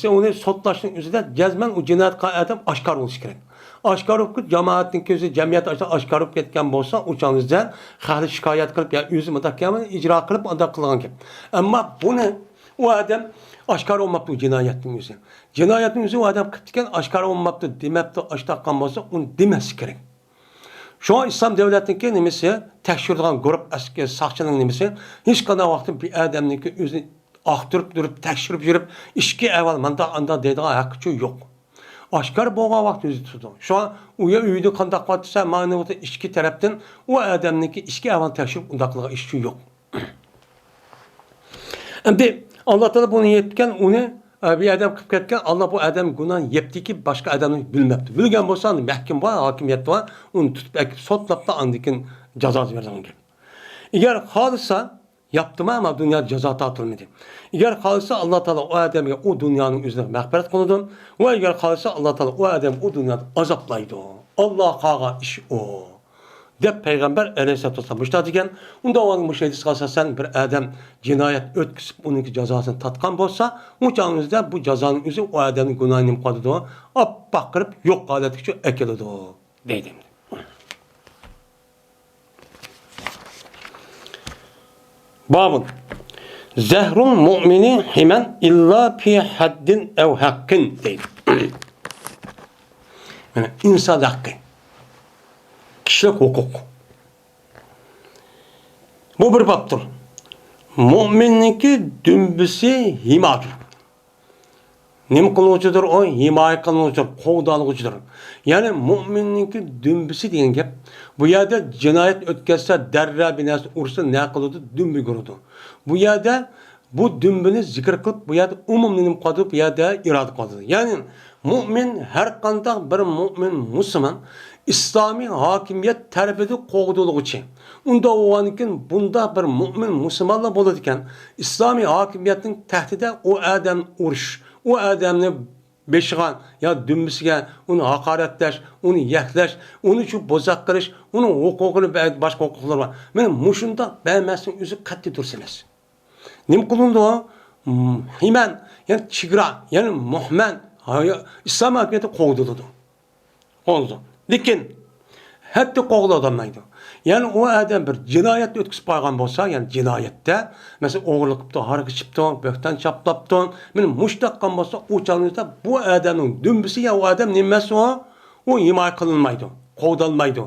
onu sotlaştığın yüzüde cezmen o cinayet adam aşkar olmuş gerek. Aşkar olup cemaatin közü cemiyet aşkar olup ketken bolsa uçağınızda hali şikayet kılıp ya yüzü mıdakken icra kılıp adak kılan gibi. Ama bunu o adam aşkar olmaptı o cinayetin yüzü. Cinayetin yüzü o adam kıtken aşkar olmaptı demepti aştakkan bolsa onu demesi gerek. Şu an İslam devletinin nimesi tekşirdiğin grup eski sakçının nimesi hiç kadar vakti bir adamın ki özünü aktırıp durup tekşirip yürüp işki evvel anda dediği hakkı yok. Aşkar boğa vakti özü tuttu. Şu an uya üyüdü kandak vatırsa manevatı işki taraftan o adamın ki işki evvel tekşirip undaklığa işçi yok. Şimdi Allah Teala bunu yetken onu bir adam kılıp ketken Allah bu adam günahını yepti ki başka adamı bilmepti. Bilgen bolsa mahkem var, hakimiyet var. Onu tutup sotlap da andikin cezası verdiğin gibi. Eğer kalırsa yaptım ama dünya ceza tatılmadı. Eğer kalırsa Allah Teala o adamı o dünyanın üzerine mağfiret kılıdı. Ve eğer kalırsa Allah Teala o adamı o dünyada azaplaydı. Allah kağa iş o. Dep Peygamber aleyhissalatu vesselam müştah degen. Unda onun müşahidisi kalsa sen bir adam cinayet ötküsüp onunki cezasını tatkan bolsa, uçağınızda bu cezanın üzü o adamın günahını mıkadıdı. Appaq kırıp yok adetkiçi ekelidi. Deydim. Babın. Zehrul mu'mini himen illa fi haddin ev hakkın deydi. Yani insan hakkı. Kişilik hukuk. Bu bir baptır. Mu'minninki dümbüsü himadır. Nima qiluvchidir o? Himoya qiluvchidir, qo'g'dalg'uchidir. Ya'ni mu'minninki dümbüsü degan gap. Bu yerda jinoyat o'tkazsa, darra binasi ursa, ne qiladi? Dumbi yuguradi. Bu yerda bu dumbini zikr qilib, bu yerda umumni nima qiladi? Bu yerda iroda qiladi. Ya'ni mu'min har qanday bir mu'min musulmon İslami hakimiyet tarbiyada qo'g'dalg'uchi. Unda o'g'ankin bunda bir mu'min musulmonlar bo'ladi ekan. İslami hakimiyetning tahdida o odam urush, o adamni beşiğan ya dümbüsüge onu hakaretleş, onu yaklaş, onu şu bozak kırış, onun hukukunu başka hukuklar var. Benim muşunda beğenmezsin yüzü katli dursunuz. Nim kulundu o? Himen, yani çıgra, yani muhmen, İslam hakimiyeti kovduludu. Oldu. Lekin, hatta kovdu adamlaydı. Yani o adam bir cinayet ötküsü paygan bolsa, yani cinayette, mesela oğurluk yaptı, hareket çıktı, bökten çaplaptı, benim muştakkan bolsa, o çalınırsa bu adamın dümbüsü ya o adam nimesi o himaye kılınmaydı, kovdalmaydı.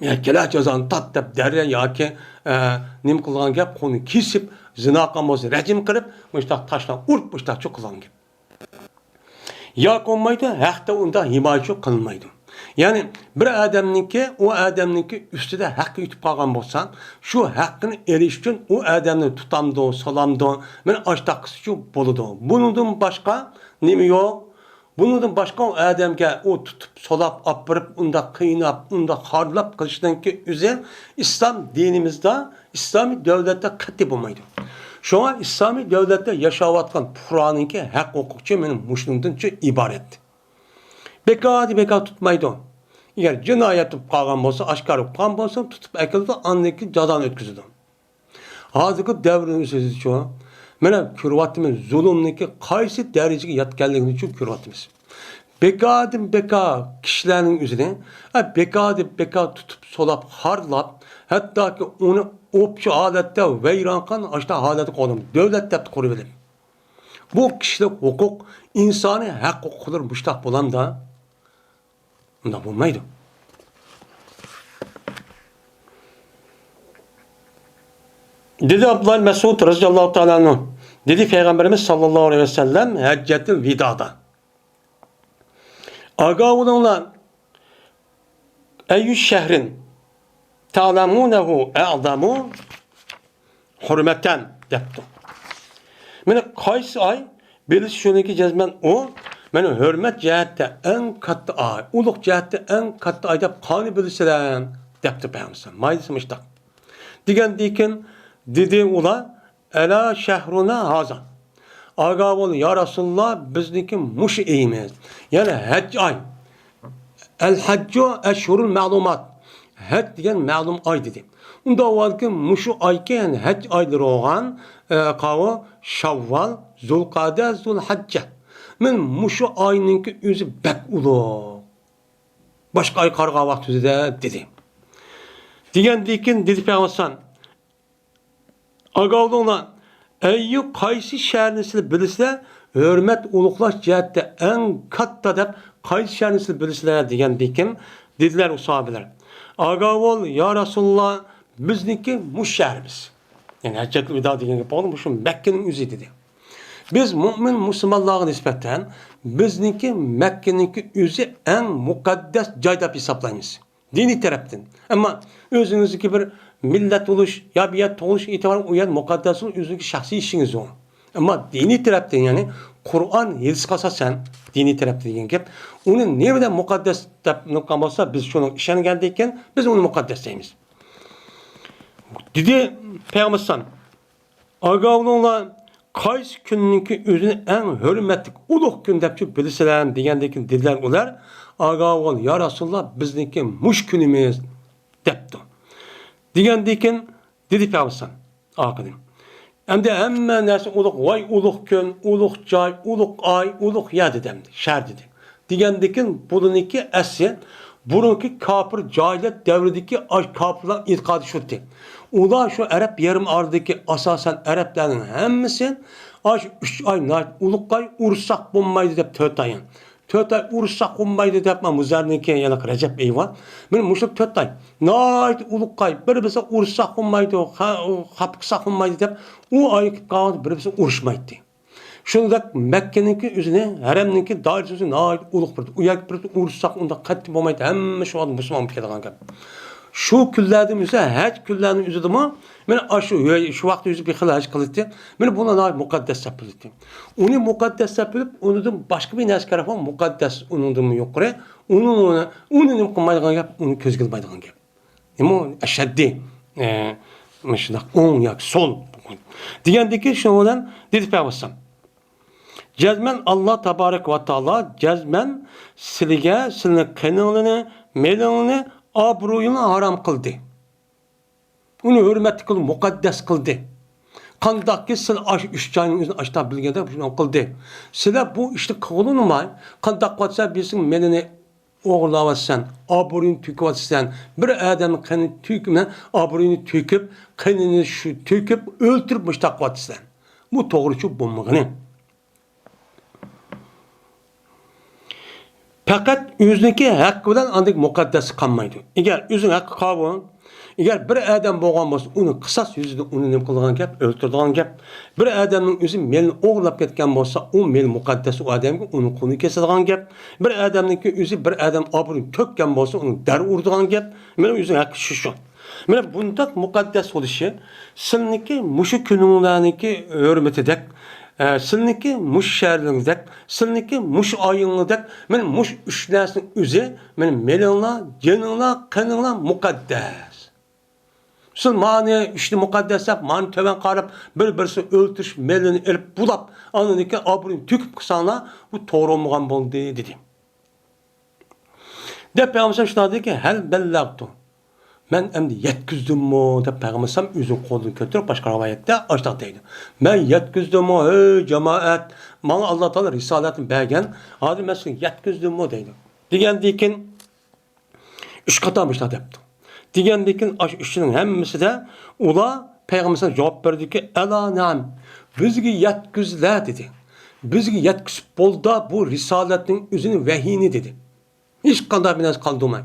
Ekkele cezanı tat dep derya ya ki nim kılgan gap, konu kesip, zina kan bolsa, rejim kırıp, muştak taşlan urup, muştak çok kılgan gap. Ya konmaydı, hatta onda himaye çok kılınmaydı. Yani bir adamninki o adamninki üstüde hakkı yutib qolgan bo'lsa, shu haqqini erish uchun o adamni tutamdi, salamdi, men ashtaqisi shu bo'ladi. Bundan boshqa nima yo'q? Bundan boshqa o adamga o tutib, solab, olib borib, unda qiynab, unda xorlab qilishdan ki o'zi islom dinimizda, islomiy davlatda qat'iy bo'lmaydi. Shunga islomiy davlatda yashayotgan fuqaroninki haq huquqchi mening mushundan iborat. Beka tutmaydı. Eğer cinayet tutup kalgan olsa, aşkar kalgan olsa tutup ekildi, andaki cazanı ötküzüdü. Hazırki devrin sözü şu, mene kürvatimiz zulümdeki kaysi dereceye yatkenliğini için kürvatimiz. Beka kişilerin üzerine, beka tutup solap, harlap, hatta ki onu opçu adette veyrankan açta haleti koydum. Devlet tepti koruyelim. Bu kişilik hukuk, insani hak hukukudur müştak bulan da, bunda bulmaydı. Dedi Abdullah Mesud radıyallahu teala anhu. Dedi Peygamberimiz sallallahu aleyhi ve sellem Heccetil Vida'da. Aga olunlar eyyü şehrin ta'lamunehu e'zamu hürmeten depti. Mene qaysi ay belisi şununki cezmen o mene hürmet cihette en katı ay, uluk cihette en katı ay dep qani bilisilen depti Peygamber. Maydısmıştak. Digen dikin dedi ula ela şehruna hazan. Aga ol ya Resulullah bizniki muş eyimiz. Yani hac ay. El haccu eşhurul ma'lumat. Hac diyen ma'lum ay dedi. Unda ovalki muşu ayki yani hac ayları olan qağı Şavval, Zulqade, Zulhacce. Men muşu ayninki özü bek ulu. Başka ay qarğa vakti de dedi. Diyen dikin dedi Peygamber. Agavdonla eyyü qaysi şəhərnisini bilirsə, hörmət uluqlaş cəhətdə en katta deb qaysi şəhərnisini bilirsə degan dikim dediler o sahabeler. Agavol ya Resulullah bizniki muş şəhrimiz. Yani Həccetil Vida degan gap oldu, şu Mekke'nin özü dedi. Biz mümin Müslümanlığa nisbeten bizniki Mekke'ninki özü en mukaddes joy deb hesaplaymiz. Dini taraftan. Ama özünüzdeki bir millet oluş, ya bir oluş itibaren uyan mukaddes oluş özünüzdeki şahsi işiniz o. Ama dini taraftan yani Kur'an yedisi kasasen dini taraftan degan gap, onun nereden mukaddes nokta olsa biz şunu işine geldiyken biz onu mukaddes deymiz. Dedi Peygamber sallallahu agavlonla qaysi kunninki özünü en hürmetlik uluq gün dep bilseler degandeki dediler ular agavol ya Resulullah bizniki muş günümüz depti. Degandekin dedi Peygamber sallallahu Hem de hemen nersi uluq vay uluq gün, uluq joy, uluq ay, uluq ya dedimdi. Şer dedi. Degandekin bununki asli burunki kafir cahiliyet devrideki kafirler itikadi şutti. Ular şu Arap yarım ardaki asasen Arapların hemmisi 3 ay nait ulukkay ursak bulmaydı dep 4 ayın. 4 ay ursak bulmaydı dep muzarniki yana Recep Eyvan. Men muşuk 4 ay nait ulukkay bir birse ursak bulmaydı hapıksak bulmaydı dep o ay kaldı bir birse uruşmaydı. Şundak Mekke'ninki üzerine haremninki dairesi nait uluk bir. Uyak bir ursak onda katli bulmaydı. Hemme şu an Müslüman bir kediğen gel. Şu küllerdim ise hac küllerini üzüldü mü? Ben şu vakti yüzü bir hac kılıttı. Ben buna nait mukaddes yapıldı. Onu mukaddes yapılıp onu da başka bir nes tarafı mukaddes onun da mı yok kore? Onun kumaydıgan yap, onu köz kılmaydıgan yap. Ama eşeddi. Mesela on yak sol. Diyendeki şu olan dedi peygamber. Cezmen Allah Tebarek ve Teala cezmen silini kınılını, melini, abruyunu haram kıldı. Onu hürmet kıldı, mukaddes kıldı. Kandaki sil üç canın üzerine açta bilgede bunu kıldı. Sile bu işte kılınmay. Kandak vatsa bilsin melini oğurlavatsan, abruyunu tüküvatsan, bir adamın kanını tüküme, abruyunu tüküp, kanını şu tüküp, öldürüp müştak vatsan. Bu doğru şu bulmağını. Fakat yüzündeki hakkı bilen andık mukaddes kalmaydı. Eğer yüzün hakkı kalbın, eğer bir adam boğan olsa, onu kısas yüzüde onu ne kılgan gap, öldürgen gap. Bir adamın yüzü melini oğlap ketken olsa, o mel mukaddes o adamın onu konu kesilgen gap. Bir adamın yüzü bir adam abrını tökken olsa, onu der urdugan gap. Benim yüzün hakkı şu. Benim bundak mukaddes oluşu, sınıki muşu gününlerdeki hürmet edek, silniki muş şerlingdek, silniki muş ayınlıdek, men muş üçlersin üze, men melinla, canınla, kanınla mukaddes. Sil mani üçlü mukaddes yap, mani töven qarab, bir-birisi öldürüş, melini elip bulap, anındaki abrını tüküp kısanla, bu doğru olmagan boldu dedim. Dep Peygamber şuna dedi ki, hel bellagtu. Men endi yetkizdim mi dep Peygamber üzün kolunu götürüp başka rivayette açtaq deydi. Men yetkizdim mi ey cemaat, bana Allah Teala risaletini bergen, hadi men sizni yetkizdim mi deydi. Degendikin 3 qatamışlar depti. Degendikin aş üçünün hemmisi de ula Peygamber cevap berdi ki, "Ela nam, bizge yetkizler" dedi. Bizge yetkizip bolda bu risaletin üzünün vehini dedi. Hiç qanday bir narsa qaldırmay.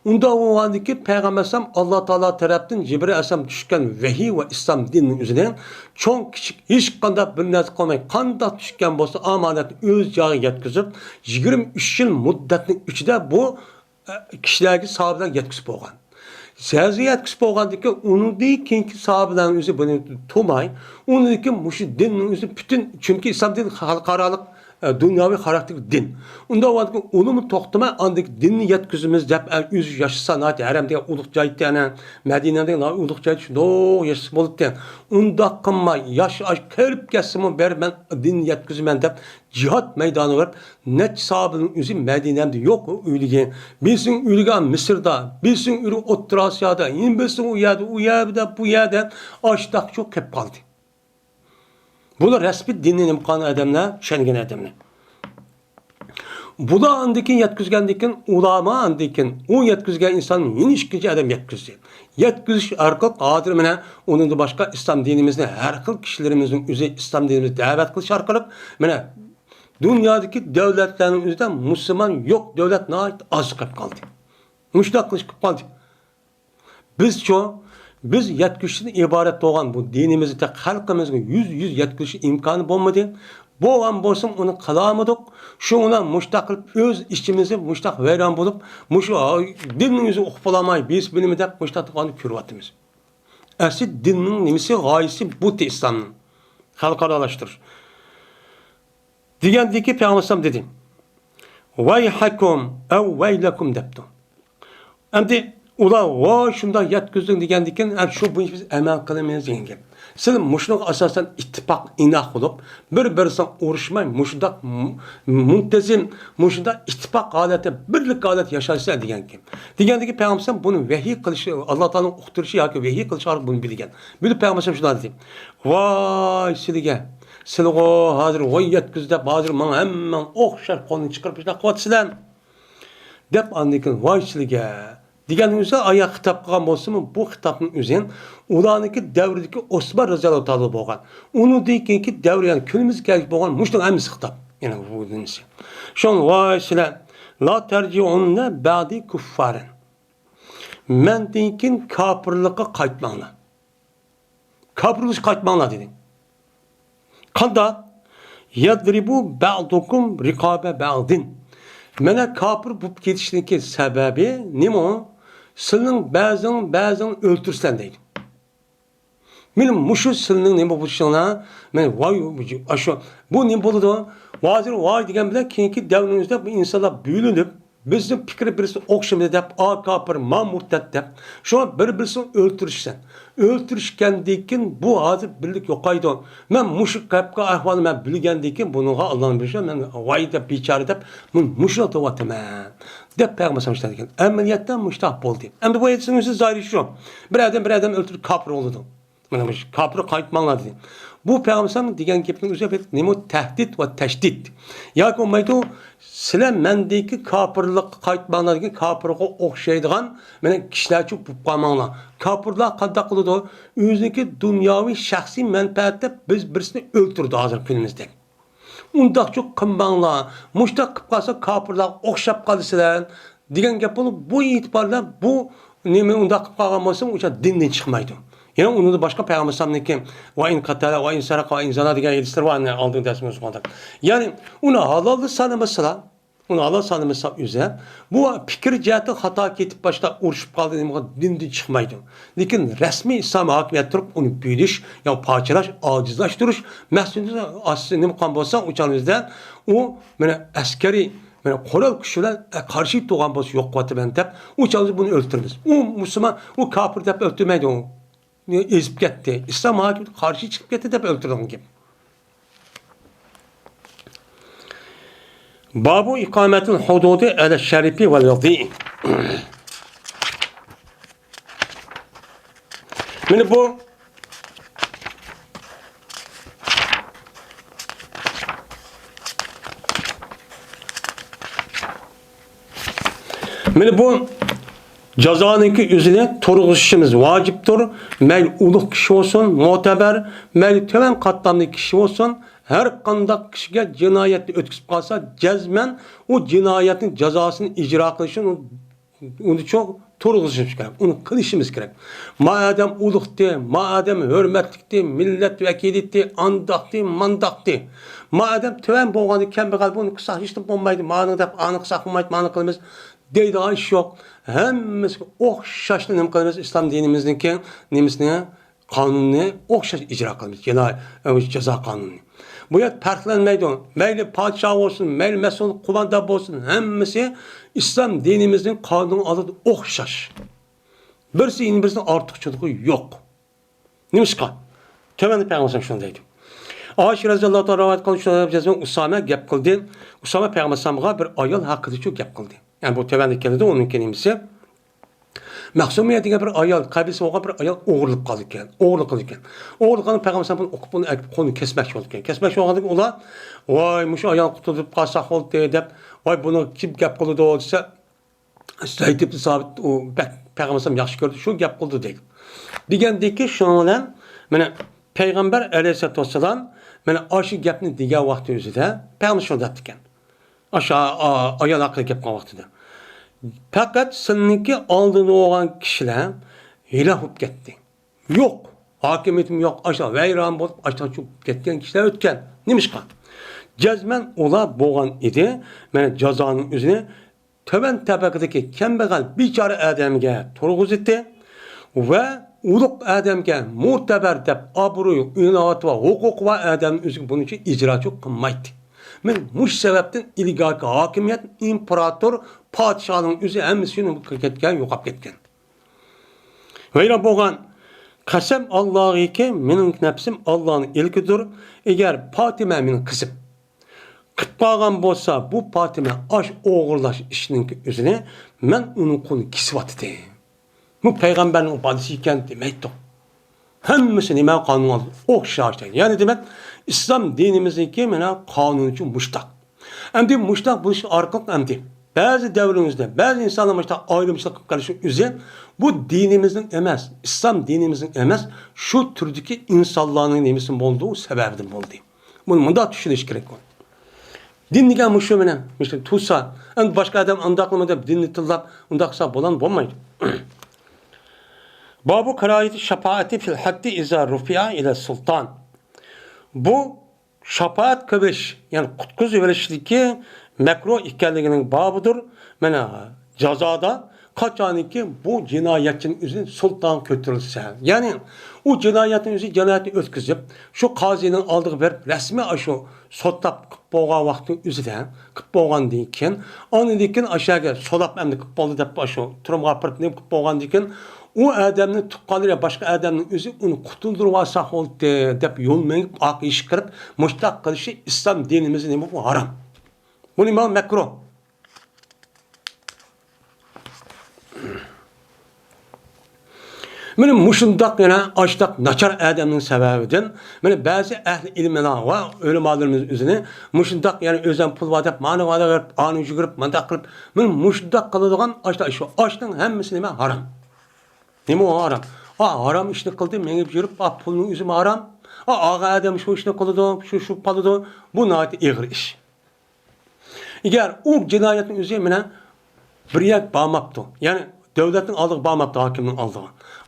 Unda o andaki Peygamber Allah Teala tarafından Cibril Aleyhisselam düşken vehiy ve İslam dininin üzerine çok küçük hiç qanday bir narsa qolmay qanday düşken bolsa amanatni öz jag'iga yetkizib 23 yil muddatning ichida bu kishilarga sahobalar yetkizib bo'lgan. Sezgi yetkizib bo'lgandan keyin undan keyingi sahobalarning o'zi buni to'may, undan mushu dinning o'zi butun chunki islom dini xalqaro dünyavi karakterli din. Unda var ki onu mu toxtama andık dinni yetkizimiz dep yüz yaşasa nati haremde uluk cayt yani Medine'de uluk cayt şu do yaşası bolup diyen. Unda kımma yaş aş kerip kesimi ber ben din yetkizimem dep cihat meydanı var. Net sahabının yüzü Medine'de yok ülüge. Bilsin ülüge Mısır'da, bilsin ülüge Orta Asya'da, yine bilsin o yerde bu yerde açtak çok hep kaldı. Bunlar resmi dinin imkanı adamlar, şengen adamlar. Bu da andikin yetkizgendikin, ulama andikin, o yetkizgen insanın yeni işkici adam yetkizdi. Yetkiziş arka qadir mene, onun da başka İslam dinimizde her kıl kişilerimizin üzeri İslam dinimizi davet kılış arkalık, mene dünyadaki devletlerin üzerinde Müslüman yok, devlet nait az kaldı. Müştak kılış kaldı. Biz yetkizishdan iborat bo'lgan bu dinimizda xalqimizga 100 yetkilish imkoni bo'lmadi. Bo'lgan bo'lsin uni qilamidik. Shuni mushtaq qilib o'z ishimizni mushtaq vayron bo'lib, mushu dinning o'zi o'qib olamay, biz bilimi deb mushtaqni ko'ryapmiz. Asli dinning nimasi g'oyasi bu islomning xalqaralashtirish. Degandiki Peygamber dedi. Vayhakum ev vaylakum debdi. Endi ular voy shunday yetkizing degandikin shu bo'yicha biz amal qilamiz degan gap. Siz mushunga asosan ittifoq inoq bo'lib, bir-birisiga urushmay, mushundaq muntazim, mushundaq ittifoq holati, birlik holati yashashsa degan gap. Degandiki Payg'ambar buni vahiy qilishi, Alloh taoloning uqtirishi yoki vahiy qilishi orqali buni bilgan. Bilib Payg'ambar shunday dedi. Voy sizga sizga hozir voy yetkizdi, hozir men hamma o'xshar qo'lni chiqarib ishlab qo'yatsizlar. deb andikin voy sizga deganingizda oyoq xitob qilgan bo'lsa-mu, bu xitobning o'zin ularniki davridagi Osman roziyallohu taolo bo'lgan. Undan keyingi davr, ya'ni kunimizga kelib bo'lgan mushtung hammasi xitob. Yana bu dinsi. Shon voy sizlar la tarji'unna ba'di kuffarin. Mendan keyin kofirlikqa qaytmanglar. Kofirlikqa qaytmanglar dedi. Qanda yadribu ba'dukum riqaba ba'din. Mana kofir bo'lib ketishniki sababi nima? Sizning ba'zan o'ltirsan deydi. Benim muşu silning nima bo'lishinglar, men voy ashu bu nima bo'ladi? Hozir voy degan bilan keyingi davrimizda bu insonlar bo'linib, bizni fikri birisi o'xshamaydi deb, kofir, ma'murtat deb, shu bir-birini o'ltirishsan. O'ltirishgandan keyin bu hozir birlik yo'qaydi. Men mushuk qapqa ahvolni men bilgandan keyin buningga Allohning bilishim, men voy deb bechora deb, men mushuk to'yataman. Deb payg'ambar sollallohu alayhi vasallam amaliyotda mushtaq bo'ldi. Endi bu aytsangiz zoiri shu. Bir adam o'ltirib kofir bo'ldi. Mana bu kofir qaytmanglar dedi. Bu payg'ambar degan gapning o'zi nima tahdid va tashdid. Yoki bo'lmaydi, sizlar mendagi kofirlikqa qaytmanglar degan kofirga o'xshaydigan mana kishilarcha bo'lib qolmanglar. Kofirlar qanday qiladi? O'ziniki dunyoviy shaxsiy manfaatda biz birisini o'ltirdi hozir kunimizda. Undaqcha qilmanglar. Mushtaq qilib qolsa kofirlar o'xshab qolasizlar degan gap bo'lib, bu e'tiborlar bu nima undaq qilib qolgan bo'lsa, o'sha dindan chiqmaydi. Yani onu da başka peygamber sallallahu ve in katala ve in saraka ve in zana diye hadisler var ne aldığın dersimiz kontak. Yani ona halal sanımızla, ona halal sanımızla üzere bu fikir cihati hata ketip başta uğraşıp kaldı demek dindi çıkmaydı. Lakin resmi İslam hakimiyet durup onu büyüdüş, ya parçalaş, acizlaştırış, mesleğinde aslında ne kan bolsa uçağımızda o böyle askeri yani Koral kişiler karşı doğan bolsa yok vatı ben tep uçağımızı bunu öldürürüz. O Müslüman, o kafir tep öldürmeydi onu. Ezip gitti. İslam hakimiyeti karşı çıkıp gitti de öldürdüm gibi. Babu ikametin hududu ele şerifi vel yadî. Mene bu cezanınki üzerine turguşuşumuz vaciptir. Meyl uluk kişi olsun, muteber, meyl töven katlamlı kişi olsun, her kandak kişiye cinayeti ötküsüp kalsa cezmen o cinayetin cezasını icra kılışın onu çok turguşuşumuz gerek. Onu kılışımız gerek. Madem ulukti, madem hürmetlikti, millet vekilitti, andakti, mandakti. Madem töven boğanı kembekal bunu kısa hiç de bulmaydı. Mağanı da anı kısa kılmaydı, mağanı kılımız. Deydi iş yok. Hemmimiz o'xshashni nima qilamiz? Islom dinimizniki nimasini qonunni o'xshash ijro qilamiz. Jazo qonunini. Bu yer farqlanmaydi. Mayli podshoh bo'lsin, mayli mas'ul qo'mondon bo'lsin, hammasi islom dinimizning qonuni oldida o'xshash. Birisi-birisining ortiqchiligi yo'q. Nimishqa? Tövanda payg'ambar shunday deydi. Ayşe raziyallohu ta'ala rivoyat qilgan Usama gap qildi. Usama payg'ambarga bir ayol haqida shu gap qildi. Yani bu tevendeki de onun kelimesi. Mahsumiyet diye bir ayol, kabilesi olan bir ayol oğurluk kalırken, oğurluk kalırken. Oğurluk kalıp Peygamber sallallahu okup bunu konu kesmek olurken. Kesmek olurken ola, vay muş ayol kutulup kasak oldu deyip, vay bunu kim gap kıldı olsa, Said ibn Sabit o Peygamber sallallahu yaxşı gördü, şu gap kıldı değil. Degandeki şundan, mana Peygamber aleyhissalatu vesselam, mana aşı gapni degan vaqt o'zida Peygamber shunday degan. Aşağı ayol haqida gap qilgan vaqtida. Fakat sizniki oldini olgan kishilar hila bo'lib ketdi. Yo'q, hokimiyatim yo'q, aşağı vayron bo'lib, aşağı cho'kib ketgan kishilar o'tgan. Nimishqa? Jazman ular bo'lgan edi. Mana jazoning o'zini to'ban tabaqadagi kambag'al bechora odamga turg'izdi va ulug' odamga mo'tabar deb obro'y, inoat va huquq va odamning o'ziga buning uchun ijrochi qilmaydi. Men mush sebepten ilgaki hakimiyet, imparator, padişahın özü hemmisini ketken, yo'qolib ketken. Veyla bo'lgan qasam Allohga mening nafsim Allohning ilkidir. Eğer Fatima mening qizim qilib qolgan bo'lsa, bu Fatima osh o'g'irlash ishining o'zini men uning qo'lini kesib bu payg'ambarning ibodasi ekan demaydi. Hammasi nima qonun o'xshash. Yani demek İslam dinimizdeki mana qonun uchun mushtaq. Endi mushtaq bo'lish orqali endi bazı devrimizde, bazı insanlar işte ayrımcılık karışık üzere bu dinimizin emez, İslam dinimizin emez, şu türdeki insanların neymesin olduğu sebepten oldu. Bunu da düşünüş gerek. Din degan muşu menen, işte tutsa, en başka adam andaqlama deb dinni tillab, undaqsa bolan bolmaydı. Babu karayeti şefaati fil haddi iza rufi'a ile sultan. Bu şefaat kılış, yani kutkuz verişliki mekruh ikenliginin babıdır. Mana cazada kaçaniki bu cinayetçinin üzerine sultan kötürülse. Yani o cinayetin üzerine cinayeti ötküzüp şu kazinin aldığı bir resmi aşı sotlap kıp boğan vaktin üzerine kıp boğan deyken onu deyken aşağıya solap emni kıp boğdu dep aşı turumga pırıp ne kıp boğan deyken o adamın tuqqanıyla başka adamın özü onu kutuldurvasak oldu dep yol menip ak iş kırıp muştak kılışı İslam dinimizin ne bu haram. Bu imam mekruh. Benim muşundaq yana açtaq naçar adamın sebebinden benim bazı ehli ilmina ve ölümalarımız üzerine muşundaq yani özen pul vadap mani vada verip anı yügürüp mandak kılıp benim muşundaq kılıdığan açtaq şu açtın hemmesi neme haram. Neme o haram? Haram işini kıldı menip yürüp pulun üzümü haram. Ağa adam şu işini kılıdı şu palıdı bu nati iğir iş. Eğer o cinayetin üzerine bir yak bağmaptı. Yani devletin aldığı bağmaptı hakimin aldığı.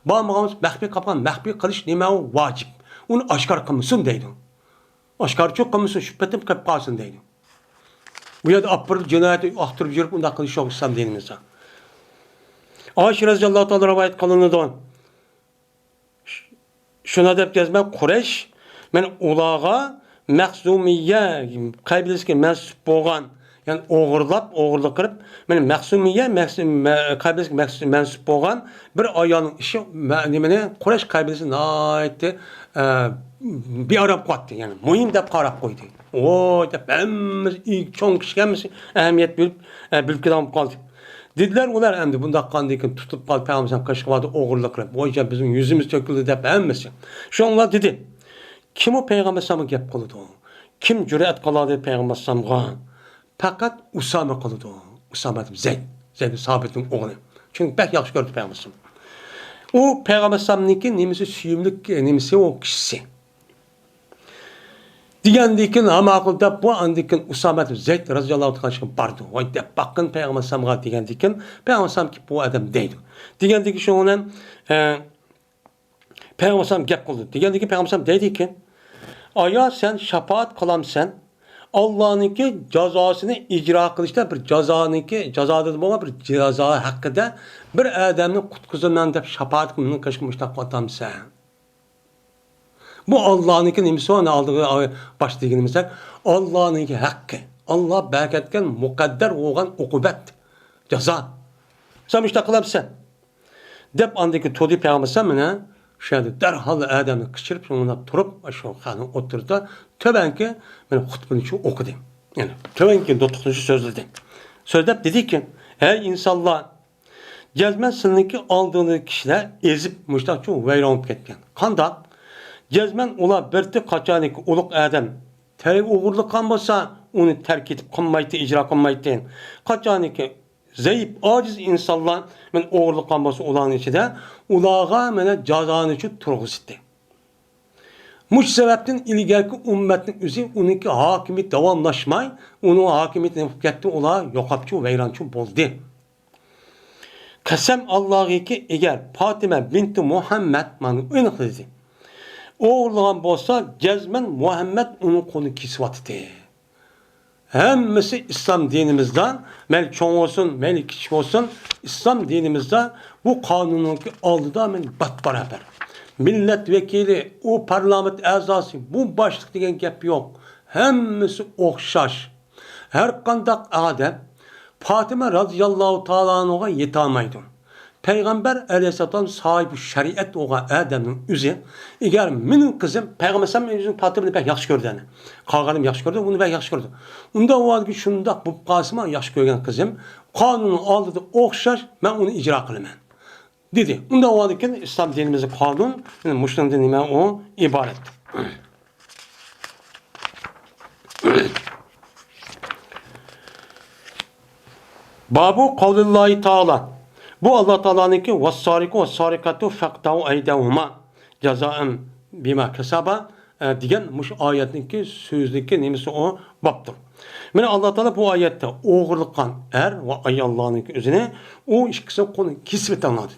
Bağmağımız mehbi kapan, mehbi kılış nime o vacip. Onu aşkar kılmışsın deydi. Aşkar çok kılmışsın, şüphetim kıp kalsın deydi. Bu yerde appırıp cinayeti ahtırıp yürüp onda kılış yok İslam dinimizde. Ayşe Raziyallahu Teala rivayet kılınıdan. Şuna dep gezmek Kureyş, men ulağa Mehzumiye kabilesiga mensup bolgan, yani oğurluk kırıp, men Mehzumiye kabilesiga mensup bolgan bir ayolning işi nimene Kureyş kabilesine aitdi. Bir Arap qattı, yani muhim dep qarab qo'ydi. O dep hemmimiz ilk çoğun kişigenmiz ehemmiyet bilip qaldı. Dediler ular endi bundaq qandayken tutup qalıb Peygamber kaşıqladı oğurluk kırıp. Oyca bizim yüzümüz töküldü dep hemmisi. Şu onlar dedi. Kim o Peygamber sallallahu gap qiladi? Kim cüret qiladi Peygamber sallallahu? Fakat Usama qiladi. Usama Zeyd. Zeyd Sabit'in oğlu. Çünkü pek yaxşı gördü Peygamber sallallahu. O Peygamber sallallahu nimisi suyumlik, nimisi o kişisi. Digendikin hamakılda bu andikin Usama Zeyd radıyallahu anh bardı. O dep bakın Peygamber sallallahu digendikin Peygamber sallallahu ki bu adam deydi. Digendiki şoğunan Peygamber sallallahu gap qildi. Digendiki Peygamber sallallahu deydi ki aya sen şefaat kılamsan Allah'ınki cezasını icra kılışta bir cezada bana bir ceza hakkında bir adamın kutkuzundan dep şefaat kılmanın kaşımışta qatamsan. Bu Allah'ınki nimisi onu aldığı başlayınımızda Allah'ınki hakkı. Allah berketken mukadder olan ukubet. Ceza. Sen işte kılamsan. Dep andaki todi peygambersen mene şöyle derhal adamı kışırıp sonra turup aşağı kanı oturdu. Töbenki ben hutbeni şu okudum. Yani töbenki dotuklucu sözledim. Sözlep dedi ki ey insanlar cezmen ki aldığınız kişiler ezip müştak veyran ketken. Kanda cezmen ola birti kaçanik uluk adam terk uğurluk kalmasa onu terk edip kılmaydı, icra kılmaydı. Kaçanik zayıf, aciz insanlar men uğurluk kalması olan içinde ulağa mene cazanı için turğusitdi. Muş sebepten ilgili ümmetin üzü onunki hakimiyet devamlaşmay, onun hakimiyetini getdi ola yokapçı veyrancı boldu. Kasem Allah'ı ki eğer Fatime binti Muhammed manı ınıqlıdı. Oğurluğun bolsa cezmen Muhammed onun konu kisvatıdı. Hemmisi İslam dinimizden, mel çoğun olsun, mel küçük olsun, İslam dinimizde bu kanunun aldı da bat beraber. Milletvekili, o parlament azası, bu başlık degen gap yok. Hemmisi okşaş. Her kandak adam, Fatime radıyallahu ta'ala'na yetamaydı. Peygamber aleyhisselam sahibi şeriat oğa adamın üzü, eğer benim kızım, Peygamber sallallahu aleyhi ve sellem Fatime'ni pek yaxşı gördü. Kağanım yaxşı gördü, onu pek yaxşı gördü. Onda o adı ki şunda bu Kasım'a yaxşı görgen kızım, kanunu aldı da okşaş, ben onu icra kılamam. Dedi. Onda o adı ki İslam dinimizde kanun, yani Müslüman dinime o ibaret. Babu kavlillahi ta'ala. Bu Allah Teala'nınki vassariku vassarikatu faqta'u aydahuma jazaa'an bima kasaba degan mush oyatniki so'zniki nimasi o baptır. Mana Allah Teala bu oyatda o'g'irlik qilgan er va ayollarning o'zini u ikkisi qo'lini kesib o'tadi.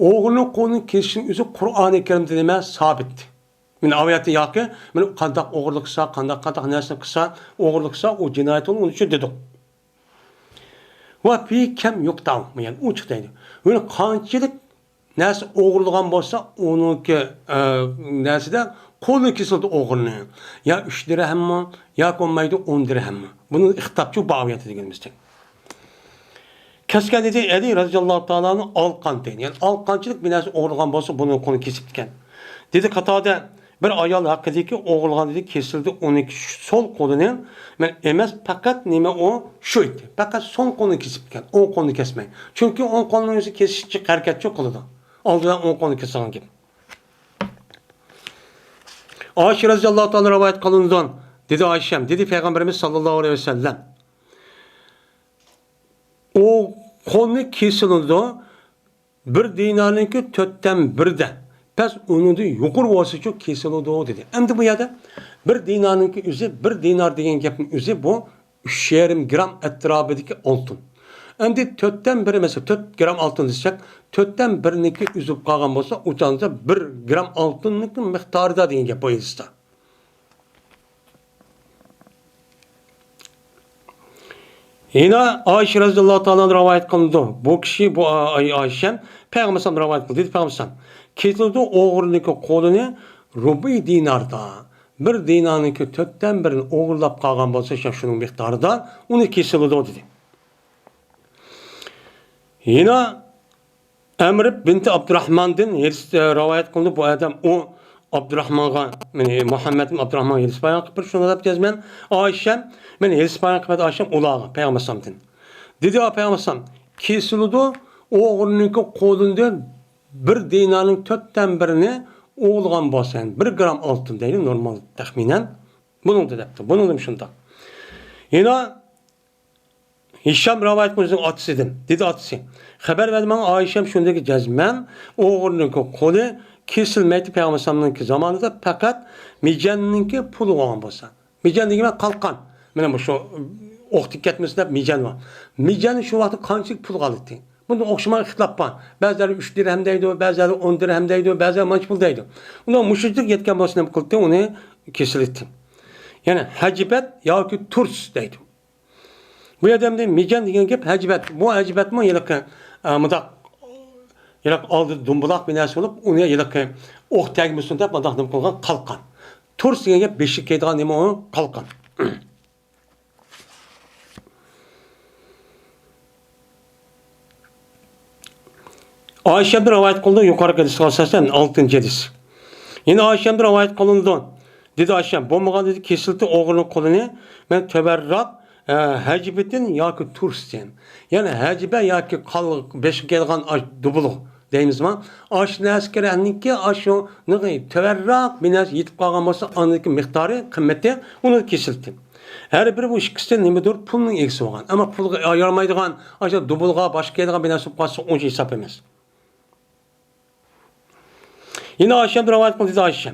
O'g'irlik qo'lini kesishning o'zi Qur'oni Karimda nima sabit. Mana oyatda yoki mana qanday o'g'irlik qilsa, qanday narsa qilsa, o'g'irlik qilsa u jinoyat bo'ladi, uni uchun dedik. Va fi kam yuqtav, yani u chiqdi. Uni qanchalik narsa o'g'irlagan bo'lsa, uniki narsada qo'li kesildi o'g'irni. Ya 3 dirhammi, ya olmaydi 10 dirhammi. Buni ixtibchu ba'viyati deganimizda. Kaskan dedi Ali radhiyallohu ta'ala'nın alqan degan. Yani alqanchilik bir narsa o'g'irlagan bo'lsa, buni qo'li kesib ketgan. Dedi qatada bir ayol haqidagi o'g'irlagan dedi kesildi 12 sol qo'lini. Men emas faqat nima o shu edi. Faqat sol qo'lini kesib ketgan, o'ng qo'lini kesmay. Chunki o'ng qo'lni o'zi kesishchi harakatchi qiladi. Oldidan o'ng qo'lini kesgan gibi. Ayşe radhiyallohu ta'ala rivayet qilindi. Dedi Ayşem, dedi Peygamberimiz sallallahu aleyhi ve sellem. O qo'lni kesildi. Bir dinarniki 4'ten 1'de. Pes onu da yuqur vosıçı kesildi dedi. Endi bu yerda bir dinarniki o'zi, bir dinar degan gapning o'zi bu 3,5 gram etrafidagi oltin. Endi 4'ten 1 mesela 4 gram altın desek, 4'ten 1'niki üzüp qolgan bo'lsa, o'chanda 1 gram oltinning miqdorida degan gap bo'yisida. Yine Ayşe radhiyallohu ta'ala rivayet qildi. Bu kishi bu Ayşem Peygamberimiz rivayet qildi. Dedi Peygamberimiz kesildi o'g'irniki qo'lini rubi dinarda. Bir dinarniki 4'ten 1'ini o'g'irlab qolgan bo'lsa, shuning miqdorida uni kesildi dedi. Yine Emr binti Abdurrahman'dan rivayet qildi. Bu adam o Abdurrahman'a, Muhammed bin Abdurrahman'a hadis bayan qilib shuni deb yazman. Ayşem, men hadis bayan qilib Ayşem ulağı Peygamberimiz. Dedi Peygamberimiz kesildi o'g'irniki qo'lida bir dinarning 4'ten 1'ini o'g'ilgan bo'lsa, 1 gram oltin deydi normal taxminan. Bunu da debdi. Bunu da shunda. Yine Hişam rivayet qilgan otisidim. Dedi otisi. Xabar berdi men Ayşem shundagi jazman o'g'irniki qo'li kesilmaydi Peygamberimizning zamanında fakat mijanninki puli olgan bo'lsa. Mijan degan qalqan. Mana bu shu o'qitib ketmasin deb mijan bor. Mijan shu vaqtda qanchalik pul qoldi? Bunda o'xshagan ixtilof bor. Ba'zilari 3 dirham deydi, ba'zilari 10 dirham deydi, ba'zilari manch pul deydi. Unda mushrik yetgan bo'lsa nima qildi? Uni kesildi. Yani hacibat yoki turs deydi. Bu adamda mijan degan gap hacibat. Bu hacibatmi yoki mudaq yalak aldı dumbulaq bir narsa olup onu yalak oq tegmesin deb madaxdım qilgan qalqan. Turs degan gap beshik kiydigan nima o qalqan. Ayşe'den rivayet qildi yuqorgi hadisga asosan 6-hadis. Yine Ayşe'den rivayet qilindi. Dedi Ayşe, bo'lmagan dedi kesildi o'g'rining qo'lini men tabarrak hacibetin yoki tursden. Yani hacibe yoki beshik kiydigan dubuluq deymiz mi? Aş naskerenlikki aşu nıgı teverrak binas yetip qalgan bolsa aniki miqdori qimmati uni kesildi. Her biri bu ikkisidan nimadir pulning egisi bo'lgan. Ama pulga ayarmaydigan aşu dubulga boshqa kelgan binas qolsa uncha hisob emas. Yine Ayşe rivayet qildi Ayşe.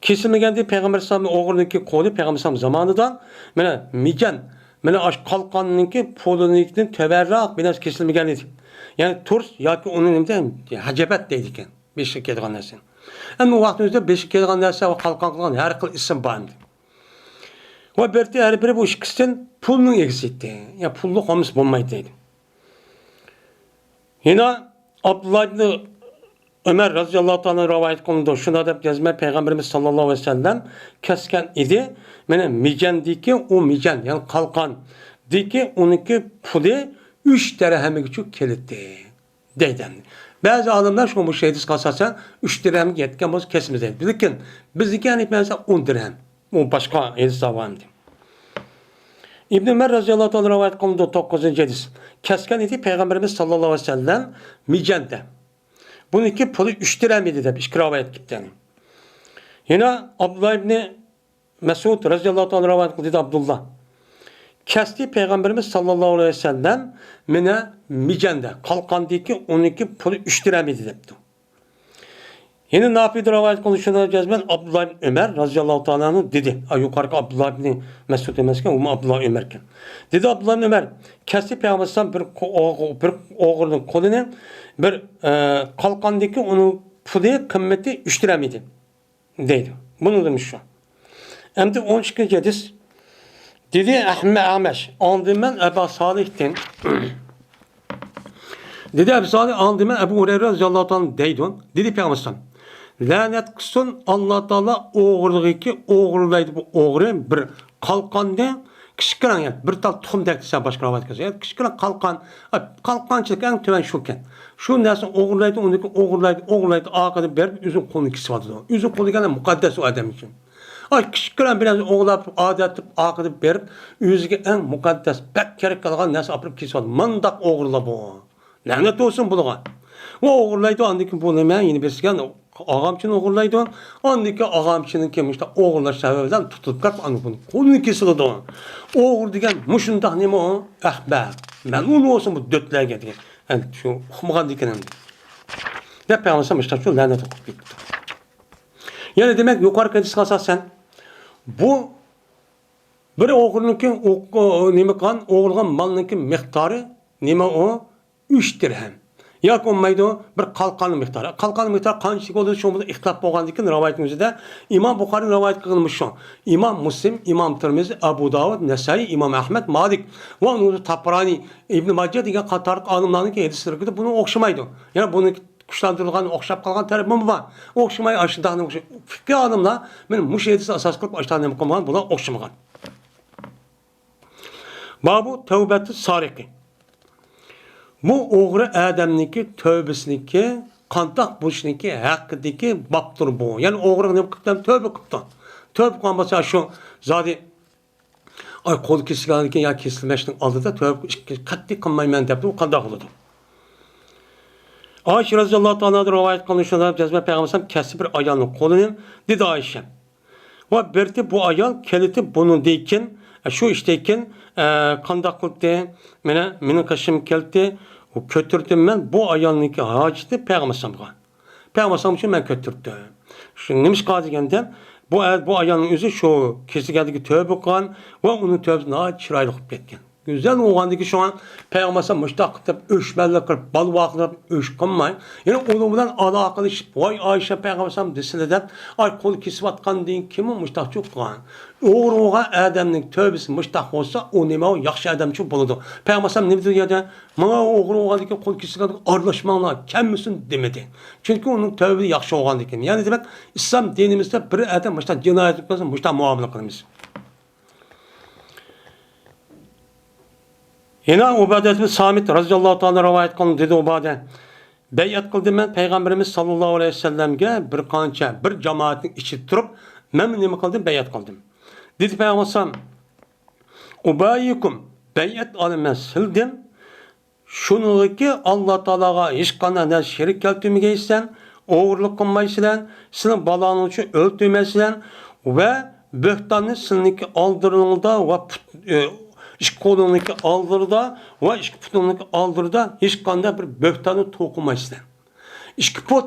Kesilmaganda Peygamber sallallahu o'g'irniki qo'li Peygamber sallallahu zamanida mana mijan mana aş qalqanniki pulinikidan teverrak binas kesilmagan edi. Yani turs yoki uni nimada hajabat deydi ekan. Beshik kelgan narsa. Endi u vaqtimizda beshik kelgan narsa va qalqon qilgan har xil ism bor. Va berdi har biri bu ikkisidan pulning egisi edi. Ya pulli qo'mis bo'lmaydi deydi. Yine Abdullah ibn Ömer radhiyallohu ta'ala rivayet qilindi. Shunda deb yazma Peygamberimiz sallallohu alayhi vasallam kaskan edi. Mana mijandiki o mijan, yani qalqon diki uniki puli 3 dirhemgacha keldi deydi. Bazı adamlar şu bu şeyde kalsasan 3 dirhem yetken boz kesimiz deydi. Lekin bizdeki yani mesela 10 dirhem. O başka hadis var. İbn Ömer radhiyallohu ta'ala rivayet qilindi 9-hadis. Kesken idi Peygamberimiz sallallahu aleyhi ve sellem mijanda. Buniki puli 3 dirhem idi deb rivayet etdi. Yine Abdullah ibn Mesud radhiyallohu ta'ala rivayet qildi Abdullah. Kesti Peygamberimiz sallallahu aleyhi ve sellem mene micende kalkandaki 12 pulu üçtiremedi depti. Yine ne yapıyordu rivayet konuşulacağız ben Abdullah bin Ömer radıyallahu ta'ala'nın dedi. Yukarıki Abdullah bin Mesud demezken ama Abdullah Ömerken. Dedi Abdullah bin Ömer kesti Peygamberimiz bir oğurun kolunu bir kalkandaki onun pulu kımmeti üçtiremedi. Deydi. Bunu demiş şu. Hem de 12. hadis dedi Ahmeş andım ben Ebu Salih'ten dedi Ebu Salih andım ben Ebu Hureyre radıyallahu ta'ala deydi. Dedi Peygamber lanet kılsın Allah Teala oğurluğu ki oğurlaydı bu oğru bir kalkanda kışkıran yani bir tal tuxum dekse başka ravat kılsa yani kışkıran kalkançılık en tüven şuken şu nasıl oğurlaydı onu oğurlaydı ağadı berip üzüm konu ikisi vardı. Üzüm konu gene mukaddes o adam için. Ay kışkıran biraz oğlap adet ağadı berip üzüge en mukaddes pek gerek kalan nasıl apırıp kisi vardı. Mandak oğurla bu. Lanet olsun buluğa. O oğurlaydı andaki bulamayan yeni bir sigan ağamçını oğurlaydı. Andaki ağamçının kemişte oğurlar sebebinden tutulup kalp anı konu ikisi de o. Oğur diyen muşundak ne mi o? Be. Ben onu olsun bu dötler getir. Yani şu humuğan dikenem. Ve Peygamber işte şu lanet okup bitti. Yani demek yukarı hadis kalsa sen bu bir oğurunki nime kan oğurgan malınki miktarı nime o 3 dirhem. Yak olmaydı o bir kalkanın miktarı. Kalkanın miktarı kançık olduğu şu ihtilaf bolğandan keyin rivayetimizde İmam Buxari rivayet kılmış şu. İmam Müslim, İmam Tirmizi, Abu Davud, Nesai, İmam Ahmed, Malik ve onun Tabrani, İbn Majah degan qatarlıq alımlarning hadisleri bunu oxşamaydı. Yani bunu kuşlandırılgan, oxşap kalgan tarafı mı var? Oxşamay aşındağını oxşay. Fikri alımlar benim muş hadisi asas kılıp aşındağını koymagan, bular oxşamagan. Babu tevbeti sariki. Bu oğru adamniki, tövbesiniki, kantak buluşuniki, hakkıdaki baptır bu. Yani oğru ne kıptan tövbe kıptan. Tövbe kıptan şu zadi ay kol kesilganiki ya kesilmeşinin aldı da tövbe katli kılmayman depti, o kandak oldu. Ayşe radıyallahu ta'ala rivayet kılınışında cezme Peygamber kesip bir ayağının kolunu dedi Ayşe. Ve berti bu ayağın keliti bunun deyken şu işteyken kandak kıldı, benim kaşım kelti, o kötürdüm ben bu ayağınınki hacıdı Peygamber sallallahu. Peygamber için ben kötürdüm. Şu neymiş kadı gende bu ayağının özü şu kesilgəndeki tövbe kan ve onun tövbesine çıraylı kılıp ketken. Güzel oğandaki şu an Peygamber'e müştak kılıp, öşmelle kılıp, bal vakılıp, öş kılmayın. Yani onundan alakalı iş, vay Ayşe Peygamber'e desile de, ay kolu kesip atkan deyin kimi müştak çok kılan. Oğruğa adamın tövbesi müştak olsa, o neme o yaxşı adam çok buludu. Peygamber'e ne dedi ya da, bana oğruğa'daki kolu kesip arlaşmanla kemmisin demedi. Çünkü onun tövbesi yaxşı oğandaki. Yani demek, İslam dinimizde bir adam müştak cinayet etmesin, müştak muamele kılımız. Yine Ubadet bin Samit radıyallahu ta'ala rivayet kılın dedi Ubadet. Beyat kıldım ben Peygamberimiz sallallahu aleyhi ve sellem'ge bir kança bir cemaatin içi durup ben nime kıldım beyat kıldım. Dedi Peygamber Ubayyikum beyat alıp ben sildim. Şunu ki Allah Teala'ga hiç kanına şerik keltirmeysen, oğurluk kılmaysan, senin balanın için öldürmesen ve böhtanı seninki aldırılda ve İşki kolununki aldırda ve işki putununki aldırda hiç kanda bir böhtanı tokumaysan. İşki put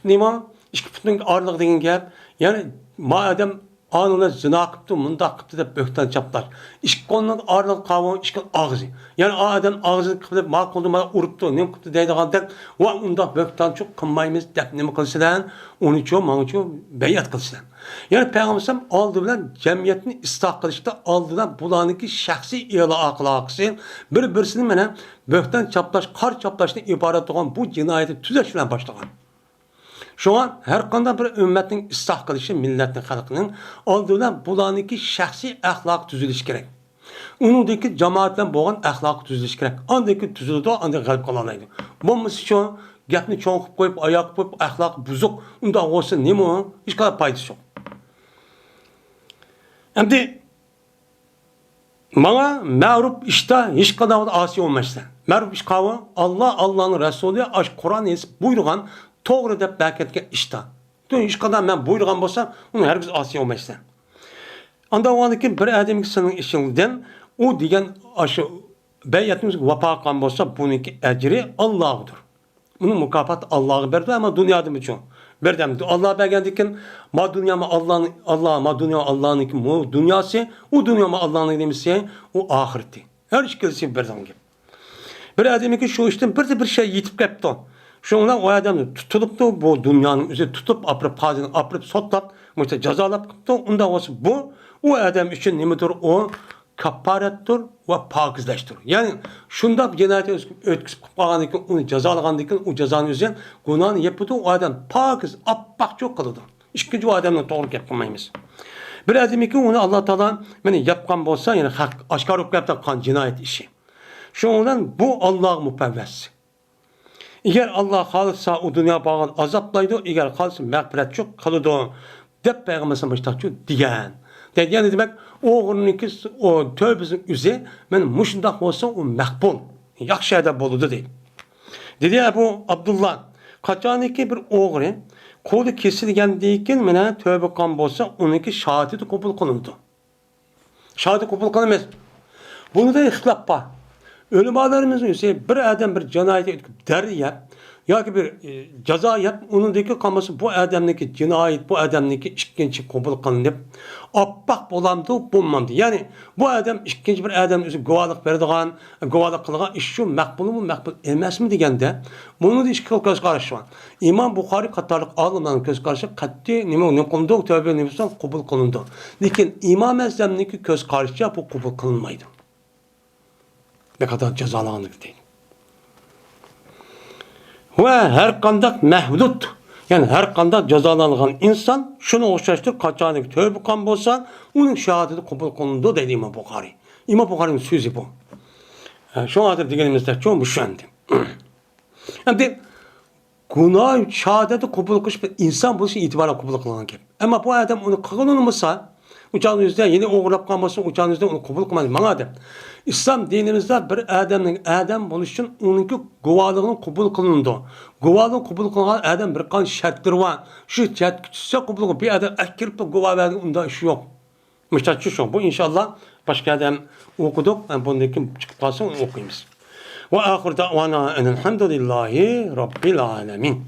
neyma? İşki putununki ağırlık degen gel. Yani madem anına zina kıptı, mında kıptı da böhtan çaplar. İşki kolunun ağırlık kavun, işki ağzı. Yani adam ağzını kıptı, ma kolunu uruptu, ne kıptı deydi kaldık. Ve onda böhtan çok kınmayımız, depnemi kılsıdan, onu için, bana için beyat kılsıdan. Yani Peygamber aldı bilen cemiyetini ıslah kılışta aldıdan bulanıki şahsi ila ahlakısı birisinin menen böhtan çaplaş, kar çaplaşına ibaret olan bu cinayeti tüzeş bilen başlayan. Şu an her kanda bir ümmetin ıslah kılışı milletin halkının aldığından bulanıki şahsi ahlak düzülüş gerek. Onundaki cemaatten boğan ahlak düzülüş gerek. Andaki düzüldü, andaki galip kalanaydı. Bombası şu gapni çoğukup koyup, ayak koyup, ahlak buzuk, onda olsun ne mi o? Hiç kadar paydası yok. Şimdi bana mağrup işte hiç kadar asi olmazsa. Mağrup iş kavı Allah'ın Resulü aş Kur'an esip buyurgan doğru dep belki işte. Hiç kadar ben buyurgan bolsa onu her biz asi olmazsa. Anda o ki bir adamın senin işinden o degan aşı bayatimiz vafo qilgan bo'lsa, buniki ajri Allohdir. Bunun mukofoti Allohga berdi ama dunyoda uchun. Berdim. Allah bergandikin ma dünya ma Allah ma dünya Allah'ınki mu dünyası, o dünya ma Allah'ın demesi o ahireti. Her ikisi birden gibi. Bir adamı ki şu işten bir şey yitip kaptı. Şundan o adam tutulup da bu dünyanın üzeri tutup aprıp pazını aprıp sotlap mesela cezalap kaptı. Onda olsun bu o adam için nemedir o kaparettir ve pakizleştir. Yani şunda cinayeti ötküsüp kalgandikin onu cezalagandikin o cezanın üzerine günahını yapıdı o adam pakiz appak çok kalıdı. İkinci o adamla doğru yapmayız. Bir adamı ki onu Allah Teala beni yapkan olsa yani aşkar olup yaptıkan cinayet işi. Şundan bu Allah'a mupevvesi. Eğer Allah kalırsa o dünya bağın azaplaydı, eğer kalırsa mağfiret çok kalıdı. Dep Peygamberimiz baştakçı diyen. Yani demek oğlununki o tövbesinin üzeri benim muşundak olsa o makbul. Yakşı edep boludu değil. Dedi Ebu Abdullah kaçaniki bir oğlu kolu kesilgendiyken bana tövbe kan olsa onunki şahadeti kabul kılındı. Şahadeti kabul kılınmaz. Bunu da ihtilaf var. Ölümalarımızın üzeri bir adam bir cinayeti etkip derya ya ki bir ceza yap onundaki kalması bu adamdaki cinayet bu adamdaki ikinci kabul kılınıp appak bolamdı bulmadı. Yani bu adam ikinci bir adam üzeri guvalık verdiğin guvalık kılgan iş şu makbul mu makbul emez mi degende bunu da iki göz karşı var. İmam Bukhari katarlık alımların göz karşı katli ne kılındı tövbe nefesinden kabul kılındı. Lakin İmam Ezzem'deki göz karşı bu kabul kılınmaydı. Ne kadar cezalanır değil. Ve her kandak mehdut. Yani her kandak cezalanılan insan şunu okşaştır. Kaçanlık tövbe kan olsa onun şehadeti kabul kılındı dedi İmam Bukhari. İmam Bukhari'nin sözü bu. Şu adet diyenimizde çoğu bu şöndi. Yani günah şehadeti kabul kılmış bir insan bu işi itibaren kabul kılınan gibi. Ama bu adam onu kılınmışsa uçağın yüzde yeni oğurlap kalmasın uçağın yüzde onu kabul kılmaz. Bana adam. İslam dinimizde bir adamın adam buluşun onunki guvalığının kabul kılındı. Guvalığın kabul kılınan adam bir kan şartları var. Şu şart küçükse kabul kılındı. Bir adam akirip de guval verdi onda iş yok. Müşterçi şu. Bu inşallah başka adam okuduk. Yani bundaki çıkıp kalsın okuyayım. Ve ahir da'vana enelhamdülillahi rabbil alemin.